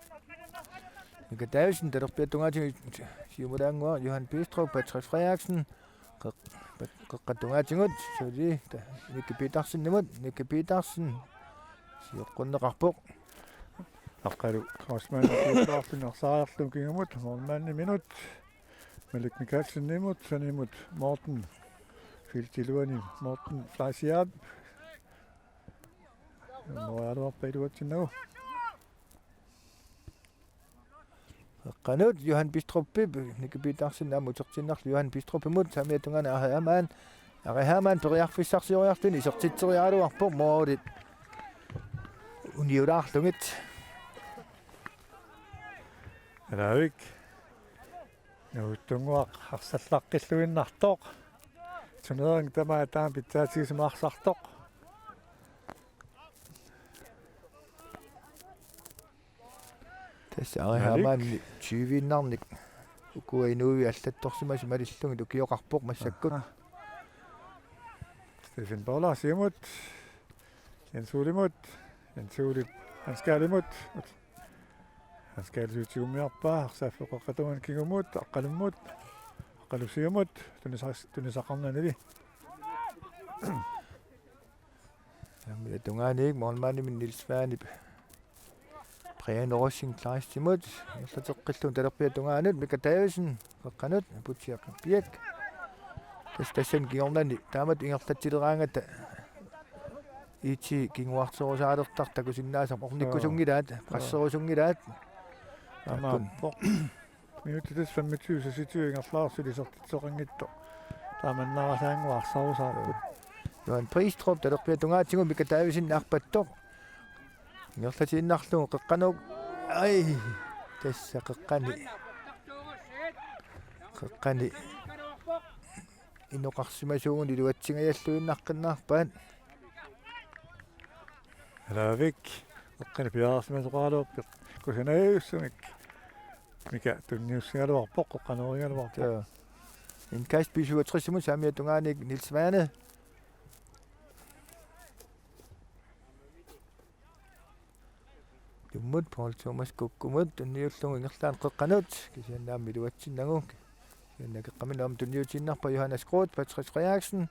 Mika Davidsen talerpiattungaatigut siumudaanguar Johan Bistrup Patrick Frederiksen qaqqatungaatigut suuli Nikke Petersen siuqqunneqarpoq Aqalu Krosman kiitorpin arsaarlum kingumut mormanni minut Malik Mikkelsen nimut sanimut Morten Filtiluani Morten Flasiab Radioa peiduatsinnu qaqqanut Johan Bistruppip Nikke Petersen amutertinnarlu Johan Bistruppimut saamiattungaana Arihamaan toriarfissarsioriartuni isertitseriaaluarpoq moorit uniulaarlungit Ravik Nuuttunguaq arsallaqqilluinnartoq Tunerang tamaan pitsaatigisumaarsartoq tässä Arihamaan 20-innarnik ukuinuuvi allattorsimasi malillungi tukioqarpoq massakkut Stefan Boller siumut Jens Ulimut han skal tiumiarpaa arsaafeqaqqatuman kigumut aqqalummut aqalusiumut tunisaqarnanili tungaaniik mormaanimin Niels Svane Brian Rossing klaastimut erlateqqillun talerpiatungaanut Mika Davidsen qaqqanut putsiaqpiak tassan kiornani taamat ingerlatsileraangata IT-kinguarterusaalertar takusinnaasam ornikkusungilaat qasserusungilaat Amaan minuutit 25 så sitter ingerlaarsulisertitsoqingitto taamannarasaanguarsarusaarput Johan Bistrup talerpiatungaatsingu Mika Davidsen arpattoq ingerlatiinnarlugu qaqqanuq ai tassa qaqqani inoqarsimasuuguni luatsigajalluinnaqqinnaarpaat Ravik oqqani piarasmasuqaaluuppiq kusanayussumik Mika tunniussigaluarpoq qoqqanorigaluarpoq en kast B-67 saamiattungaaniik Niels Svane Idummut Paul Thomas kukkumut tunniullungu ingerlaan qeqqanut kisiannaammi luatsinnagu kiannaqeqqaminam tunniutinnarpa Johannes Groth Patrick Frederiksen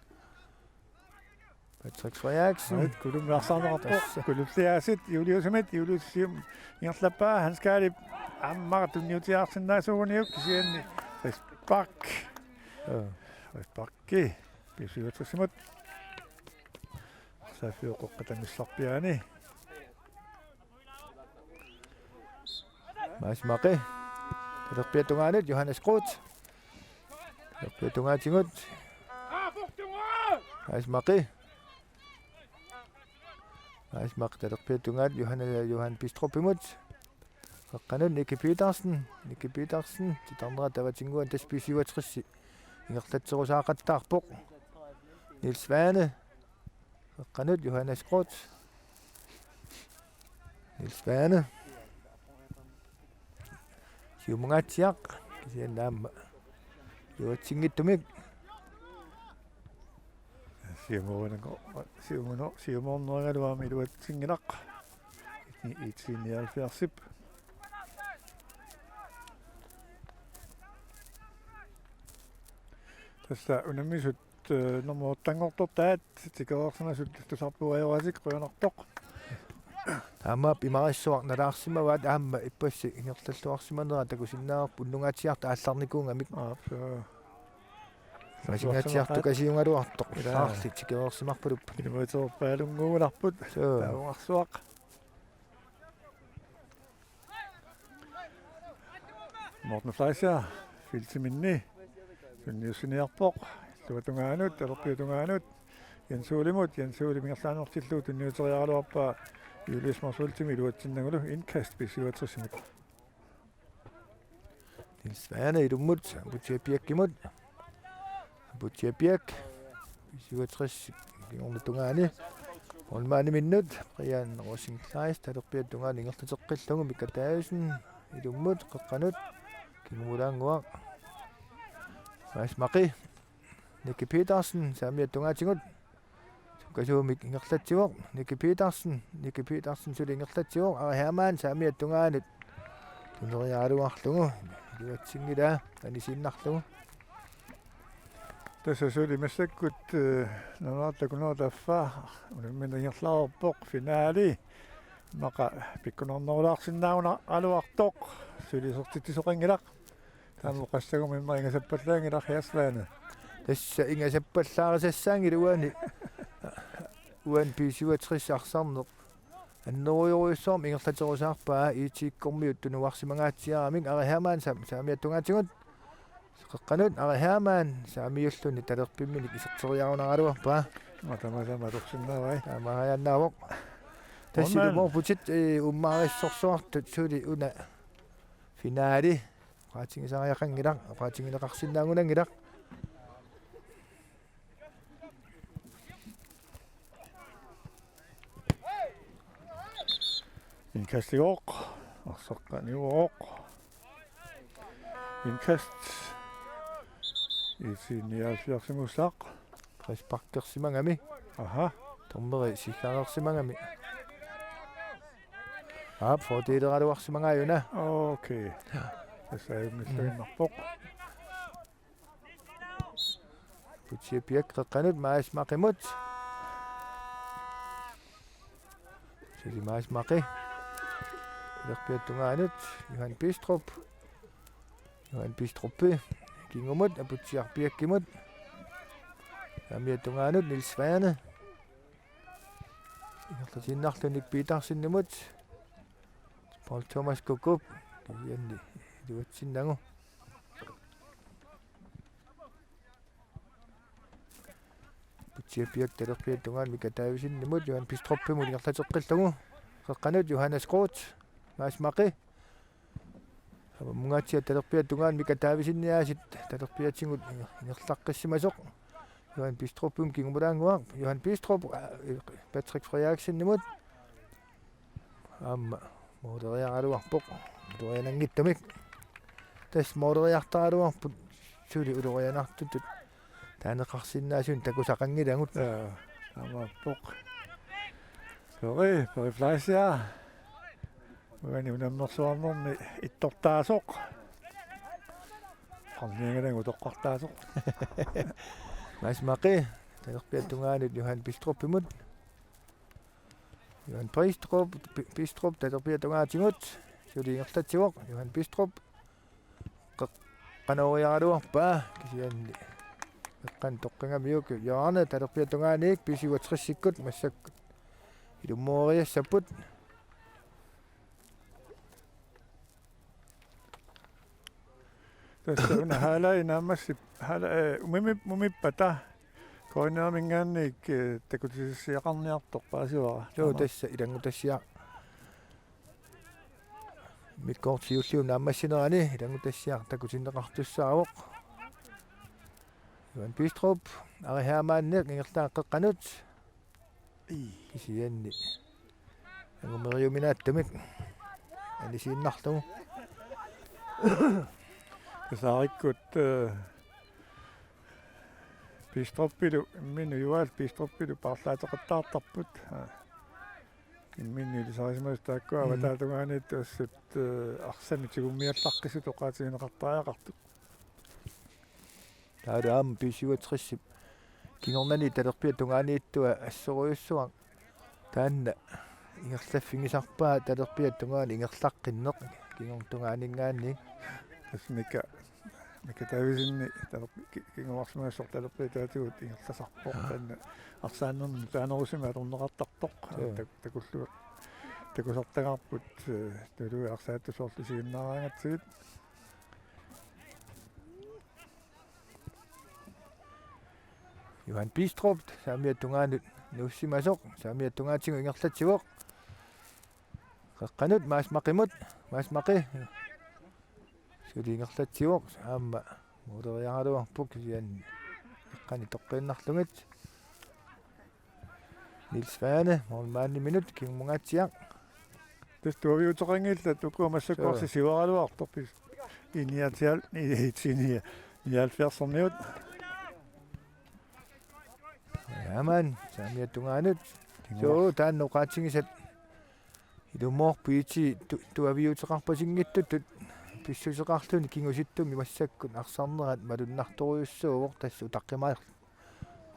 kulumnaarsaarnerappo kulupsiaasit Juliusium ingerlappaa han skaalip ammar tunniutiaarsinnaasuuniuk kisianni Risbakki pisuutrisimut saafiuqoqqatanissarpiaani Maasmaqi talerpiatungaanut Johannes Groth talerpiatungaatingut Maasmaq talerpiatungaat Johan Bistropimut qeqqanut Nicky Petersen titarnera tavatinguan taspisiuatrissi ingerlatserusaaqattaarpoq Niels Svane qeqqanut Johannes Groth siumungaatiaq kisiannaamma luatsingittumik siumornergaluami luatsinginaq IT-79 tässä unamisut normuuttangortortaat tikeorsanasut tusarpuajorasik quyanartoq таама пимариссуарналаарсимаваат аама иппасси ингерллуарсиманера такусиннаарпу нунгаатиарта аалларникунгамик масингатиарту касиунгалуартоқ саарли тикеорсимарпалуп километерпаалунгуунарпут тааварсуақ Morten Fleischer filtiminni tunniussiniarpoq luatungaanut alerpiutungaanut Jensuulimut Jensuulimingerlaanortillu tunniuteriaraluarpaa Julius Marsultimi luatsinnagulu indkast pisuatrissimut Niels Svane idummut Butiapiak pisuatris kingornatungaani olmaani minnut Brian Rosenqvist talerpiatungaan ingerlateqqillungu Mikataisen idummut qeqqanut kingmulaanguaq Maasmaqi Nicky Petersen saamiattungaatigut kasuumik ingerlatsiuq Nicky Petersen suli ingerlatsiuq ara Hermann saamiattungaanut tuneriaaluarlugu luatsingila anisinnarlugu tässä suli massakkut Nunaata kunotaffaa unammin ingerlaarpoq Finaali maqa pikkunornerulaarsinnauna aluartoq sulisortittisoqingilaq taamuqassagum imma ingasappallaangilaq hiasvaana tässä ingasappallaarisassaangil uan pisuatrissarsaarneq аннеруйоруйссоорм ингерлатерусаарпаа иитиккормиут тунуарсимагаатсиарамик Ari Hermann saamiattungaatigut qeqqanut Ari Hermann saamiulluni talerpimminik iserteriarunaраluарпаа матамасама торсиннаавай таамааяннаавоқ тассилумор путит уммаариссорсуартут сули уна Finaali qaatigisariaqangilaq qaatigileqarsinnaagunangilaq Indkastigoq arsaqqaniuoq indkast IT-79 qisparkersimangami aha tormeri sikkaalersimangami fordeeleraluarsimangaayuna okay tässä ei missaginnarpoq Butiapiak qeqqanut maasmaqimut sili maasmaqi lerpiattungaanut Johan Bistroppi kingumut aputiarpiakkimut saamiattungaanut Niels Svane ingerlasinnarlunik Petersinnimut Paul Thomas Kukup kianni luatsinnagu Butiapiak talerpiattungaan Mikataisinnimut Johan Bistroppimut ingerlateqqillugu qeqqanut Johannes Groth maasmaqi mungaatsia talerpiattungaan Mikataavisinniaasit talerpiatsingut ingerlaqqissimasuq Johan Bistroppum kingumulaanguaq Johan Bistrop Patrick Frederiksen aamma moderiaraluarpoq moderianangittumik tass moderiartaraluarput suli ulorianartutut taaneqarsinnaasun takusaqangilangut amappoq Peri Fleischer Uani unammersuarnerni ittortaasoq. Harniangalangu toqqartaasoq. Mas maqi talerpiatungaanut Johan Bistrup-imut. Johan Bistrup talerpiatungaatigut. Suliingertatsivoq Johan Bistrup. Qanoriaraluarpaa kisianni. Eqqan toqqingamiuk Joarne talerpiatungaaniik pisuatrissikkut massakkut. Ilummooriassaput. Tässä on hälä nammassi hälä umippata. Koinamingannik takutissi yaqarniartorpaasiuara. Joo tässä idangutassia. Mitkortiulliu nammassineraani idangutassia takusinneqartussaawoq. Johan Bistrup arihaamaanneq ingertaaqqeqqanut. Kisianni. Angumeriuminaattamik. Anisiinnarlugu. Saarikkut Bistroppilu minnu jual Bistroppilu parlaateqattaartarput. Minnu lisarismas taakkua avataatugaani tuassut arsamitsigummiallaqqisut oqaatigineqartariaqartu. Taadaam pisuatrissip. Kingornani talerpiatungaaniittua assoruyussuaq. Taanna ingerlaffingisarpaa talerpiatungaani ingerlaqqinneq kingortungaaninngaanni. Mika tavisinni kingoarsmaasor talerpiataatugut ingerlasarpoq tanna arsaannerni taanerusima atorneqartartoq takullu takusartagarput tulu arsaattusorlisiginnaaraangatsigit Johan Bistrup saamiattungaanut nuussimasoq saamiattungaatigu ingerlatsivoq. Qaqqanut maasmaqimut maasmaqi suliingerlatsivoq aamma muuderiaraluarpuk sian eqqani toqqinnarlungit. Nils Vane mormaanni minut kingmungaatsiaq. tuoviutoqangilla tukuamassakkorsi sivaraluartorpis iniatial iitsinia nialfiarsorniut Jamen, saamiattungaanut. Joo, taanno qaatsingisat ilummoorpiiti tuaviuteqarpasingittut pissuseqarluni kingusittumi massakkun arsarnerat malunnartoruyussuuvoq tassu taqqimaaq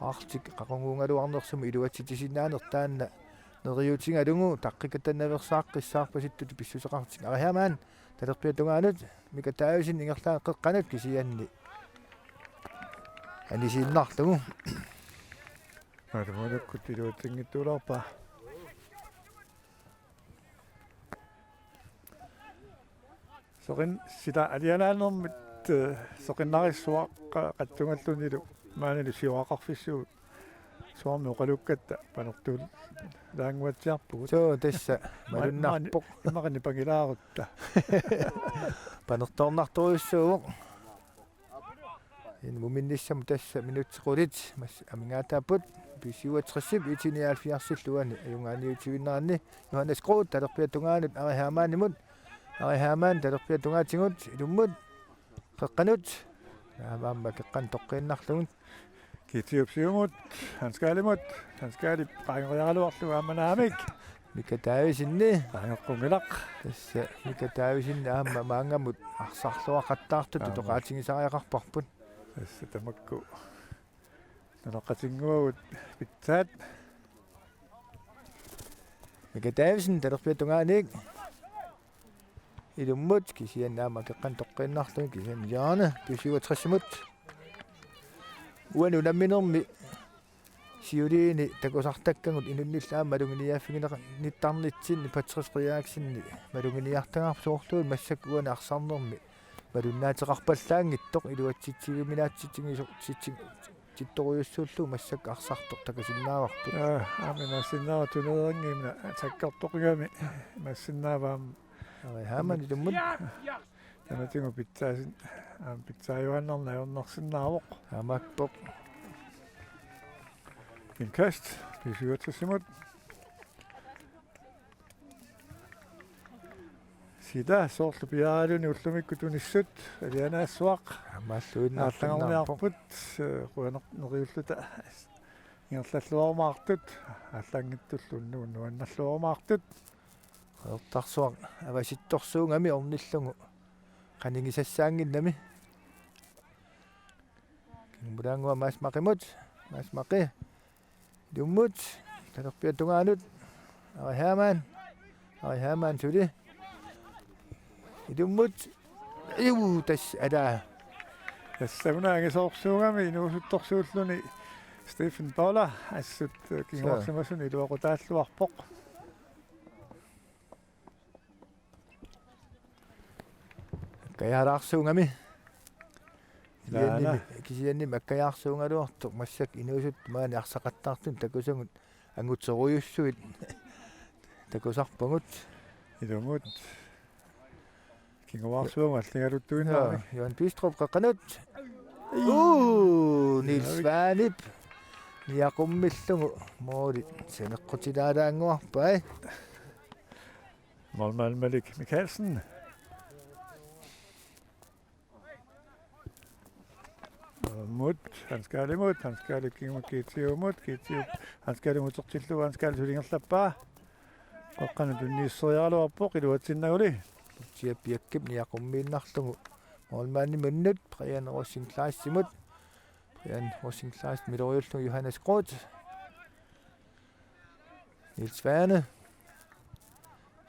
aartik qaqunguungaluarnersumi iluatsitisinaaner taanna neriutigalungu taqqikatannaversaaqqisaarpasittut pissuseqartik arihamaan talerpiatungaanut mika taavisin ingerlaaqeqqanut kisianni anisiinnarlugu. Arvoidakkut iluutingittuularpa soqin sita alianaanermit soqinnarissuaqqa qattungallunilu maanilu siuaqarfissuut suarmi oqalukkatta panertuul laanguatsiarpugut Joo tässä malunnarpoq imaqani pangilaarutta panertornartoruyussuuvoq. Muminnissam tässä minutsequlit mas amingaataaput pisuatrissip itiniaalfiarsilluani ayungaaniutivinnaanni Johannes Groth talerpiatungaanut arihaamaannimut arihamaan talerpiatungaatigut ilummut qeqqanut aamma keqqan toqqinnarlugut kitiupsiumut hanskaalimut hanskaalip qaangoriaraluarlu aamanaamik mika taavisinni qaangeqqungilaq tässä mika taavisinni aamma maangamut arsarluaqattaartut toqaatingisariaqarparput tässä tamakku nalaqatinguagut pitsaat mika taavisin talerpiatungaaniik ilummut kisian aamma keqqan toqqinnarlugut kisian jaana pisuatrassimut uanu namminermi siuliini takusartakkangut inunnilla malunginiaaffigineqa nittarnitsinni patrisqiaaksinni malunginiartagarp soorluun massakku uana arsarnermi malunnaatiqarpallaangittoq iluatsitsigiminaatситсигисо титторуйуссууллу массак арсарто такасиннааварпу аами массиннаава тунерангимна таккартоқигами массиннааваам хааман илуммут таматингу питсаасин питсааюаннерна аернарсиннаавоқ хаамаакпоқ инкаст писуатсимут сида соорлу пиаалуни уллумикку туниссут алианаассуақ амааллуиннаарлангорниарпут quanerneриуллута ингерлаллуармаартут ааллаангиттуллунну нуаннарлуармаартут Ertarsuaq avasittorsuungami ornillungu qaningisassaanginnami kingmulaangua maasmaqimut maasmaqi dummut talerpiatungaanut arihamaan suli idummut tas alaa тассамунаагисоорсуугами инуусутторсууллуни Стефен Бола ассут кингуарсимасуни илуақутааллуарпоқ каяараарсуунгами Laana. кисианни маккаяарсуунгалуартоқ массак инуусут маани арсақаттаартун такусагут ангутсоруйуссуит такусарпагут илумут кингуарсууга аллигалуттуиннаами Johan Bistrup qaqqanut Niels Vanip niaqumмиллугу моолит сенеққутилаалаангуарпай Målmand Malik Mikkelsen. Han skal imod, han skal han skal imod tortillu, han skal sulingerlappaa. Qoqqana tunniisseriaaluarpoq iluatsinnauli. tiappiakkip niaqummiinnarlugu moolmaanni munnut Brian Rosenklaassimut Brian Rosenklaas miloriullu Johannes Groth Niels Vane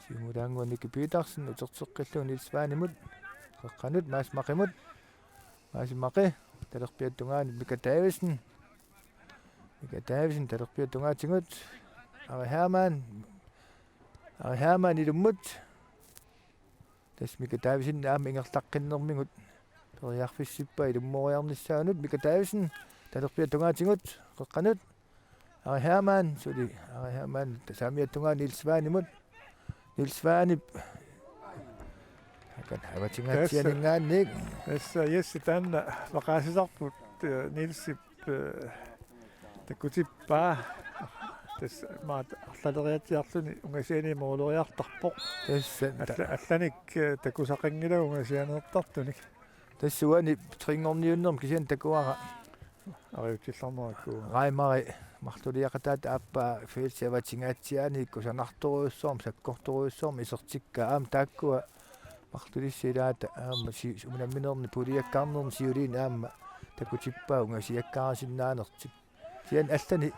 Simulaangu Nicky Petersen uterteqqillu Niels Vanemut qaqqanut maasmaqimut maasmaqi talerpiattungaani Mika Davisen talerpiattungaatigut Ari Hermann ilummut tas Mika Davisen naam ingerlaqqinnermigut toriarfissippa ilummooriarnissaanut Mika Davisen talerpiattungaatigut qaqqanut Ari Hermann tasamiattungaa Niels Vanemut Niels Vanip kan havatingaatianingaannik Tässä Jesse tänne maqaasisarput Nilsip takutippaa tässä maat allaleriatiarluni ungasiani mooloriartarpoq tässä allanik takusaqanngila ungasianeertartunik tassuani Pissartanngorniunneq kisian takuara ariutillarnerakku raimari martuliaqataat appaa feelsavatingaatiaani kusanartoruussorm sakkortoruussorm isertikka aam taakkua martulissilaata aamma umunamminerni puliakkaarnerni siuliin aamma takutippaa ungasiakkaarasinaanertik sian allani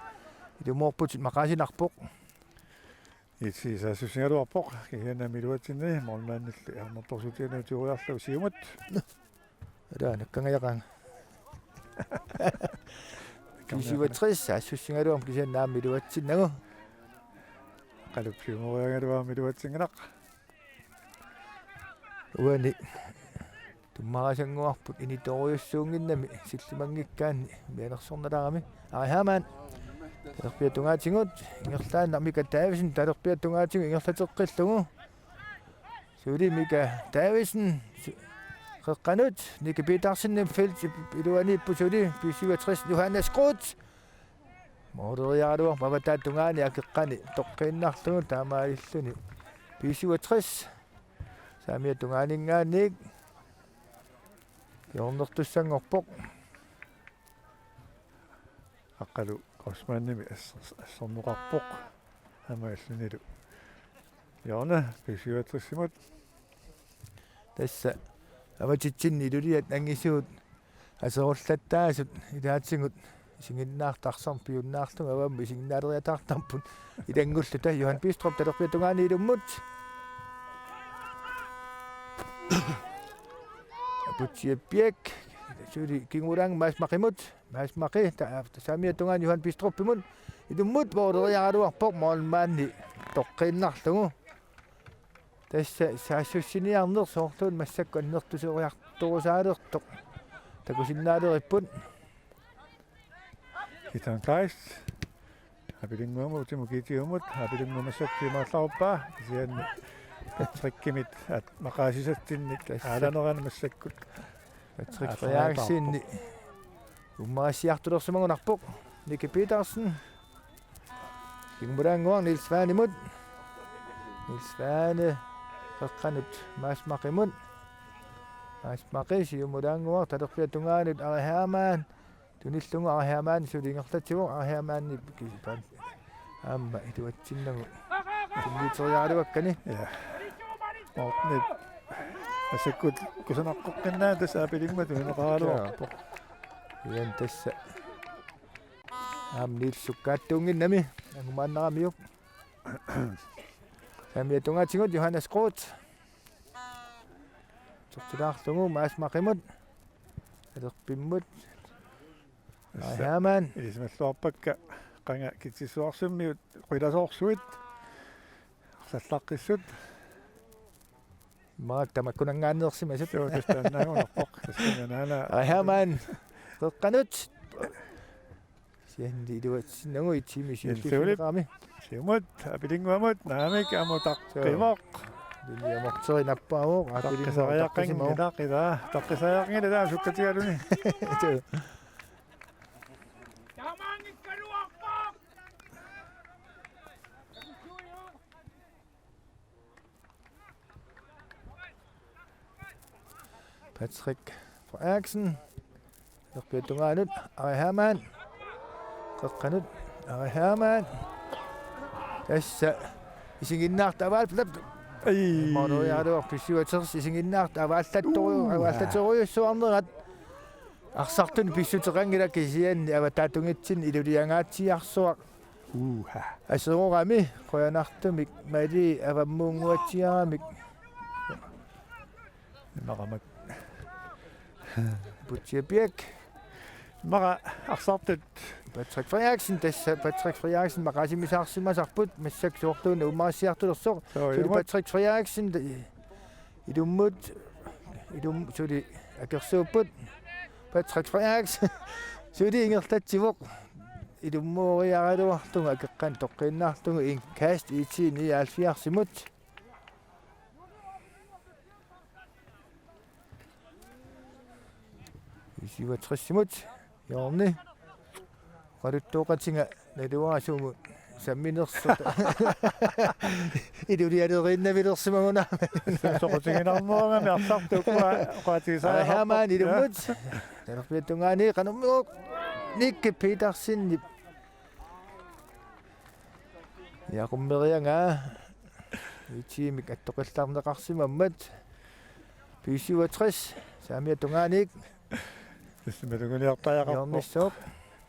ilumorput maqaasinarpoq itsi saasusingaluarpoq kihiana miluatinni mormaannilli arnertorsutianu tuuriarlu siumut ala nakkangajaqaanga kisiuatris saassussingaluam kisian naam miluatsinnagu qaluppiumoriangalua miluatsinganaq uani tummarasanguarput initoriussuunginnami sillimangikkaanni mianersornalarami Ari Hermann talerpiatungaatigut ingerlaanna Mika Davisen talerpiatungaatigu ingerlateqqillugu suuli Mika Davisen qaqqanut Nicky Petersen felt iluaniippu suuli B-67 Johannes Groth mooderiaaluar pavataattungaani akeqqani toqqiinnarlugu taamaalluni B-67 saamiatungaaningaannik yornertussangorpoq aqqalu qosmaannimi assornuqarpoq amaallunilu yorna B-67 tässä avatitsinni iluliat angisuut aserullattaasut ilaatsingut isinginnaartarsorm piunnaarlugu avammi isinginnaaleriataartarput ilangullu ta Johan Bistrup talerpiatungaani ilummut Putiappiak suuli kingulaang maasmaqi tasamiattungaan Johan Bistruppimun ilummut mooderiaaluarpoq moolmaanni toqqiinnarlugu tässä saassussiniarner soorluun massakku annertuseriartorusaalertoq takusinnaaleripput Kitan Kleist apilinguamu timukitiumut apilingumassakkimaarlaruppaa sian trikkimit at maqaasisattinnik aalaneran massakkut Patrick ummarassiartulersumagunarpoq Nicky Petersen kingmulaanguar Niels Vanemut Niels Vane qaqqanut maasmaqimut maasmaqi siumulaanguar talerpiatungaanut Ari Hermann tunillungu Ari Hermann sulingerlatigu Ari Hermanni aamma iluatsinnagu tunniiteriaaluakkani Ja. Morten asakut kusanaqoqqannaa tassa apilingmat uneqaaluarpoq. ian tassa niilsukkaattuunginnami angumaannaramiuk samiatungaatigut Johannes Groth tortulaarlugu maasmaqimut alerpimmut Hermann Ilismalluarpakka qanga kitsisuarsimmiut qilasoorsuit sallaqqissut maak tamakkunangaanneersimasut tuutastaannaagunerpoq tassananaana Hermann qeqqanut sianni iluatsinnagu itiimisiulliffiqaami siumut apilinguamut naamik amutaqqimoq Liamorteri nappaagu taqqisariaqqangila qila taqqisariaqqangila taa sukkatigaluni Patrick Frederiksen erpiatungaanut Ari Hermann qeqqanut Ari Hermann tassa isinginnaart avaalplap Monoyado pisuaters isinginnaart avaallattoriussuarnerat arsartun pissuteqangila kisianni avataatungitsin iluliangaatiarsuaq aserorami qoyanartumik mali avammuunguatiaramik maqamat Butchebiek maqa arsartut Patrick Frederiksen tassa Patrick Frederiksen maqasimisaarsimasarput massak soortuuna umaasiartulersoq suli Patrick Frederiksen ilummut suli akersuupput Patrick Frederiksen suli ingertatsivoq ilummuoriaraluartunga akeqqan toqqiinnaartunga inkast iitiini alfiarsimut isivatrissimut yorni qaluttuuqatinga naluaasuumu samminersuta ilulialeriinnavilersimaguna soqutiginarmuangami arsartukua qaatigisaa Hermann ilummut talerpiatungaani qanummiuq nikki Petersinni yaqummerianga itiimik attoqillarneqarsimammat 67 saamiatungaanik Malunguniartayaqarpoq yornissuuq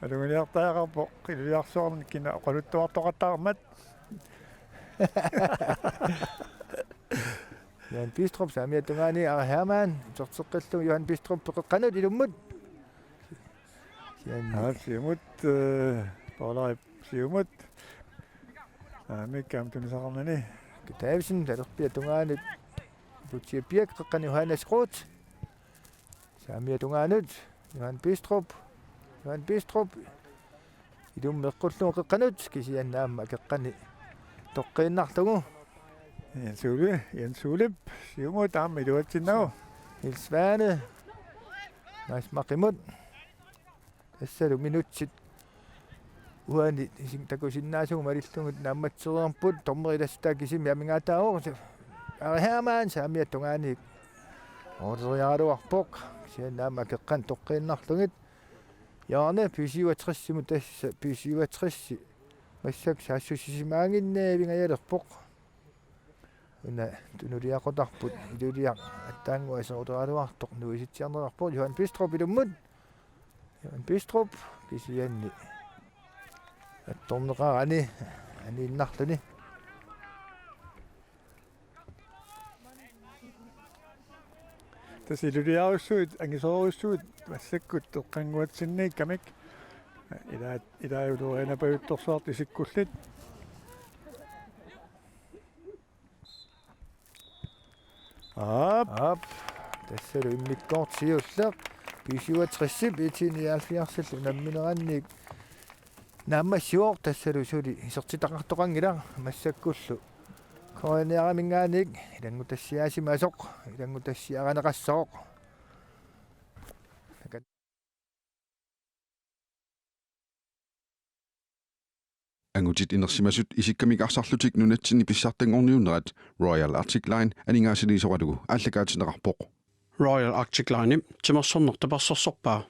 malunguniartayaqarpoq qiluliarsuarmi kina qaluttuartoqattaarmat Johan Bistrup saamiatungaani Ari Hermann torteqqillu Johan Bistrup peqeqqanut ilummut siumut paulari siumut aamikkaam tunisaqarnani Davidsen talerpiatungaanut Butchebiek qeqqan Johannes Groth saamiatungaanut Johan Bistrup ilummeqqullugu qeqqanut kisiannaamma akeqqani toqqiinnarlugu Jensulip siumut aammi iluatsinnagu Nils Svane naismaqimut tassalu minutsit uani takusinnaasugu malillungut naammatseriarput tormerilastaa kisimi amingaataaqoq Ari Hermann saamiatungaaniik oreriaraluarpoq siannaamma akeqqan toqqiinnarlugit yaarne 67 tassa 67 massak saassussisimaanginneevingajalerpoq una tunuliaqotarput iluliaq attaangua aseruteraluartoq nuisitsiarnerarpoq Johan Bistrup ilummut Johan Bistrup kisianni attorneqarani aniinnarluni tasiluliarussuut angisoorussuut massakkut toqqanguatsinniik kamik ilaajuluurinapajuttorsuart isikkullit Ap tassalu immikkoortiulleq 67 itiiniaalfiarsallu nammineranniik naammassiuor tassalu suli isertitaqartoqangila massakkullu KNR-minngaanik ilangutassiaasimasoq ilangutassiaqaneqassooq Angutit inersimasut isikkamik arsarlutik Nunatsinni Pissartanngorniunneq Royal Arctic Line aningaasiliisoqalugu ааллакаатинеқарпоқ Royal Arctic Line timersornertaparsorsorpaa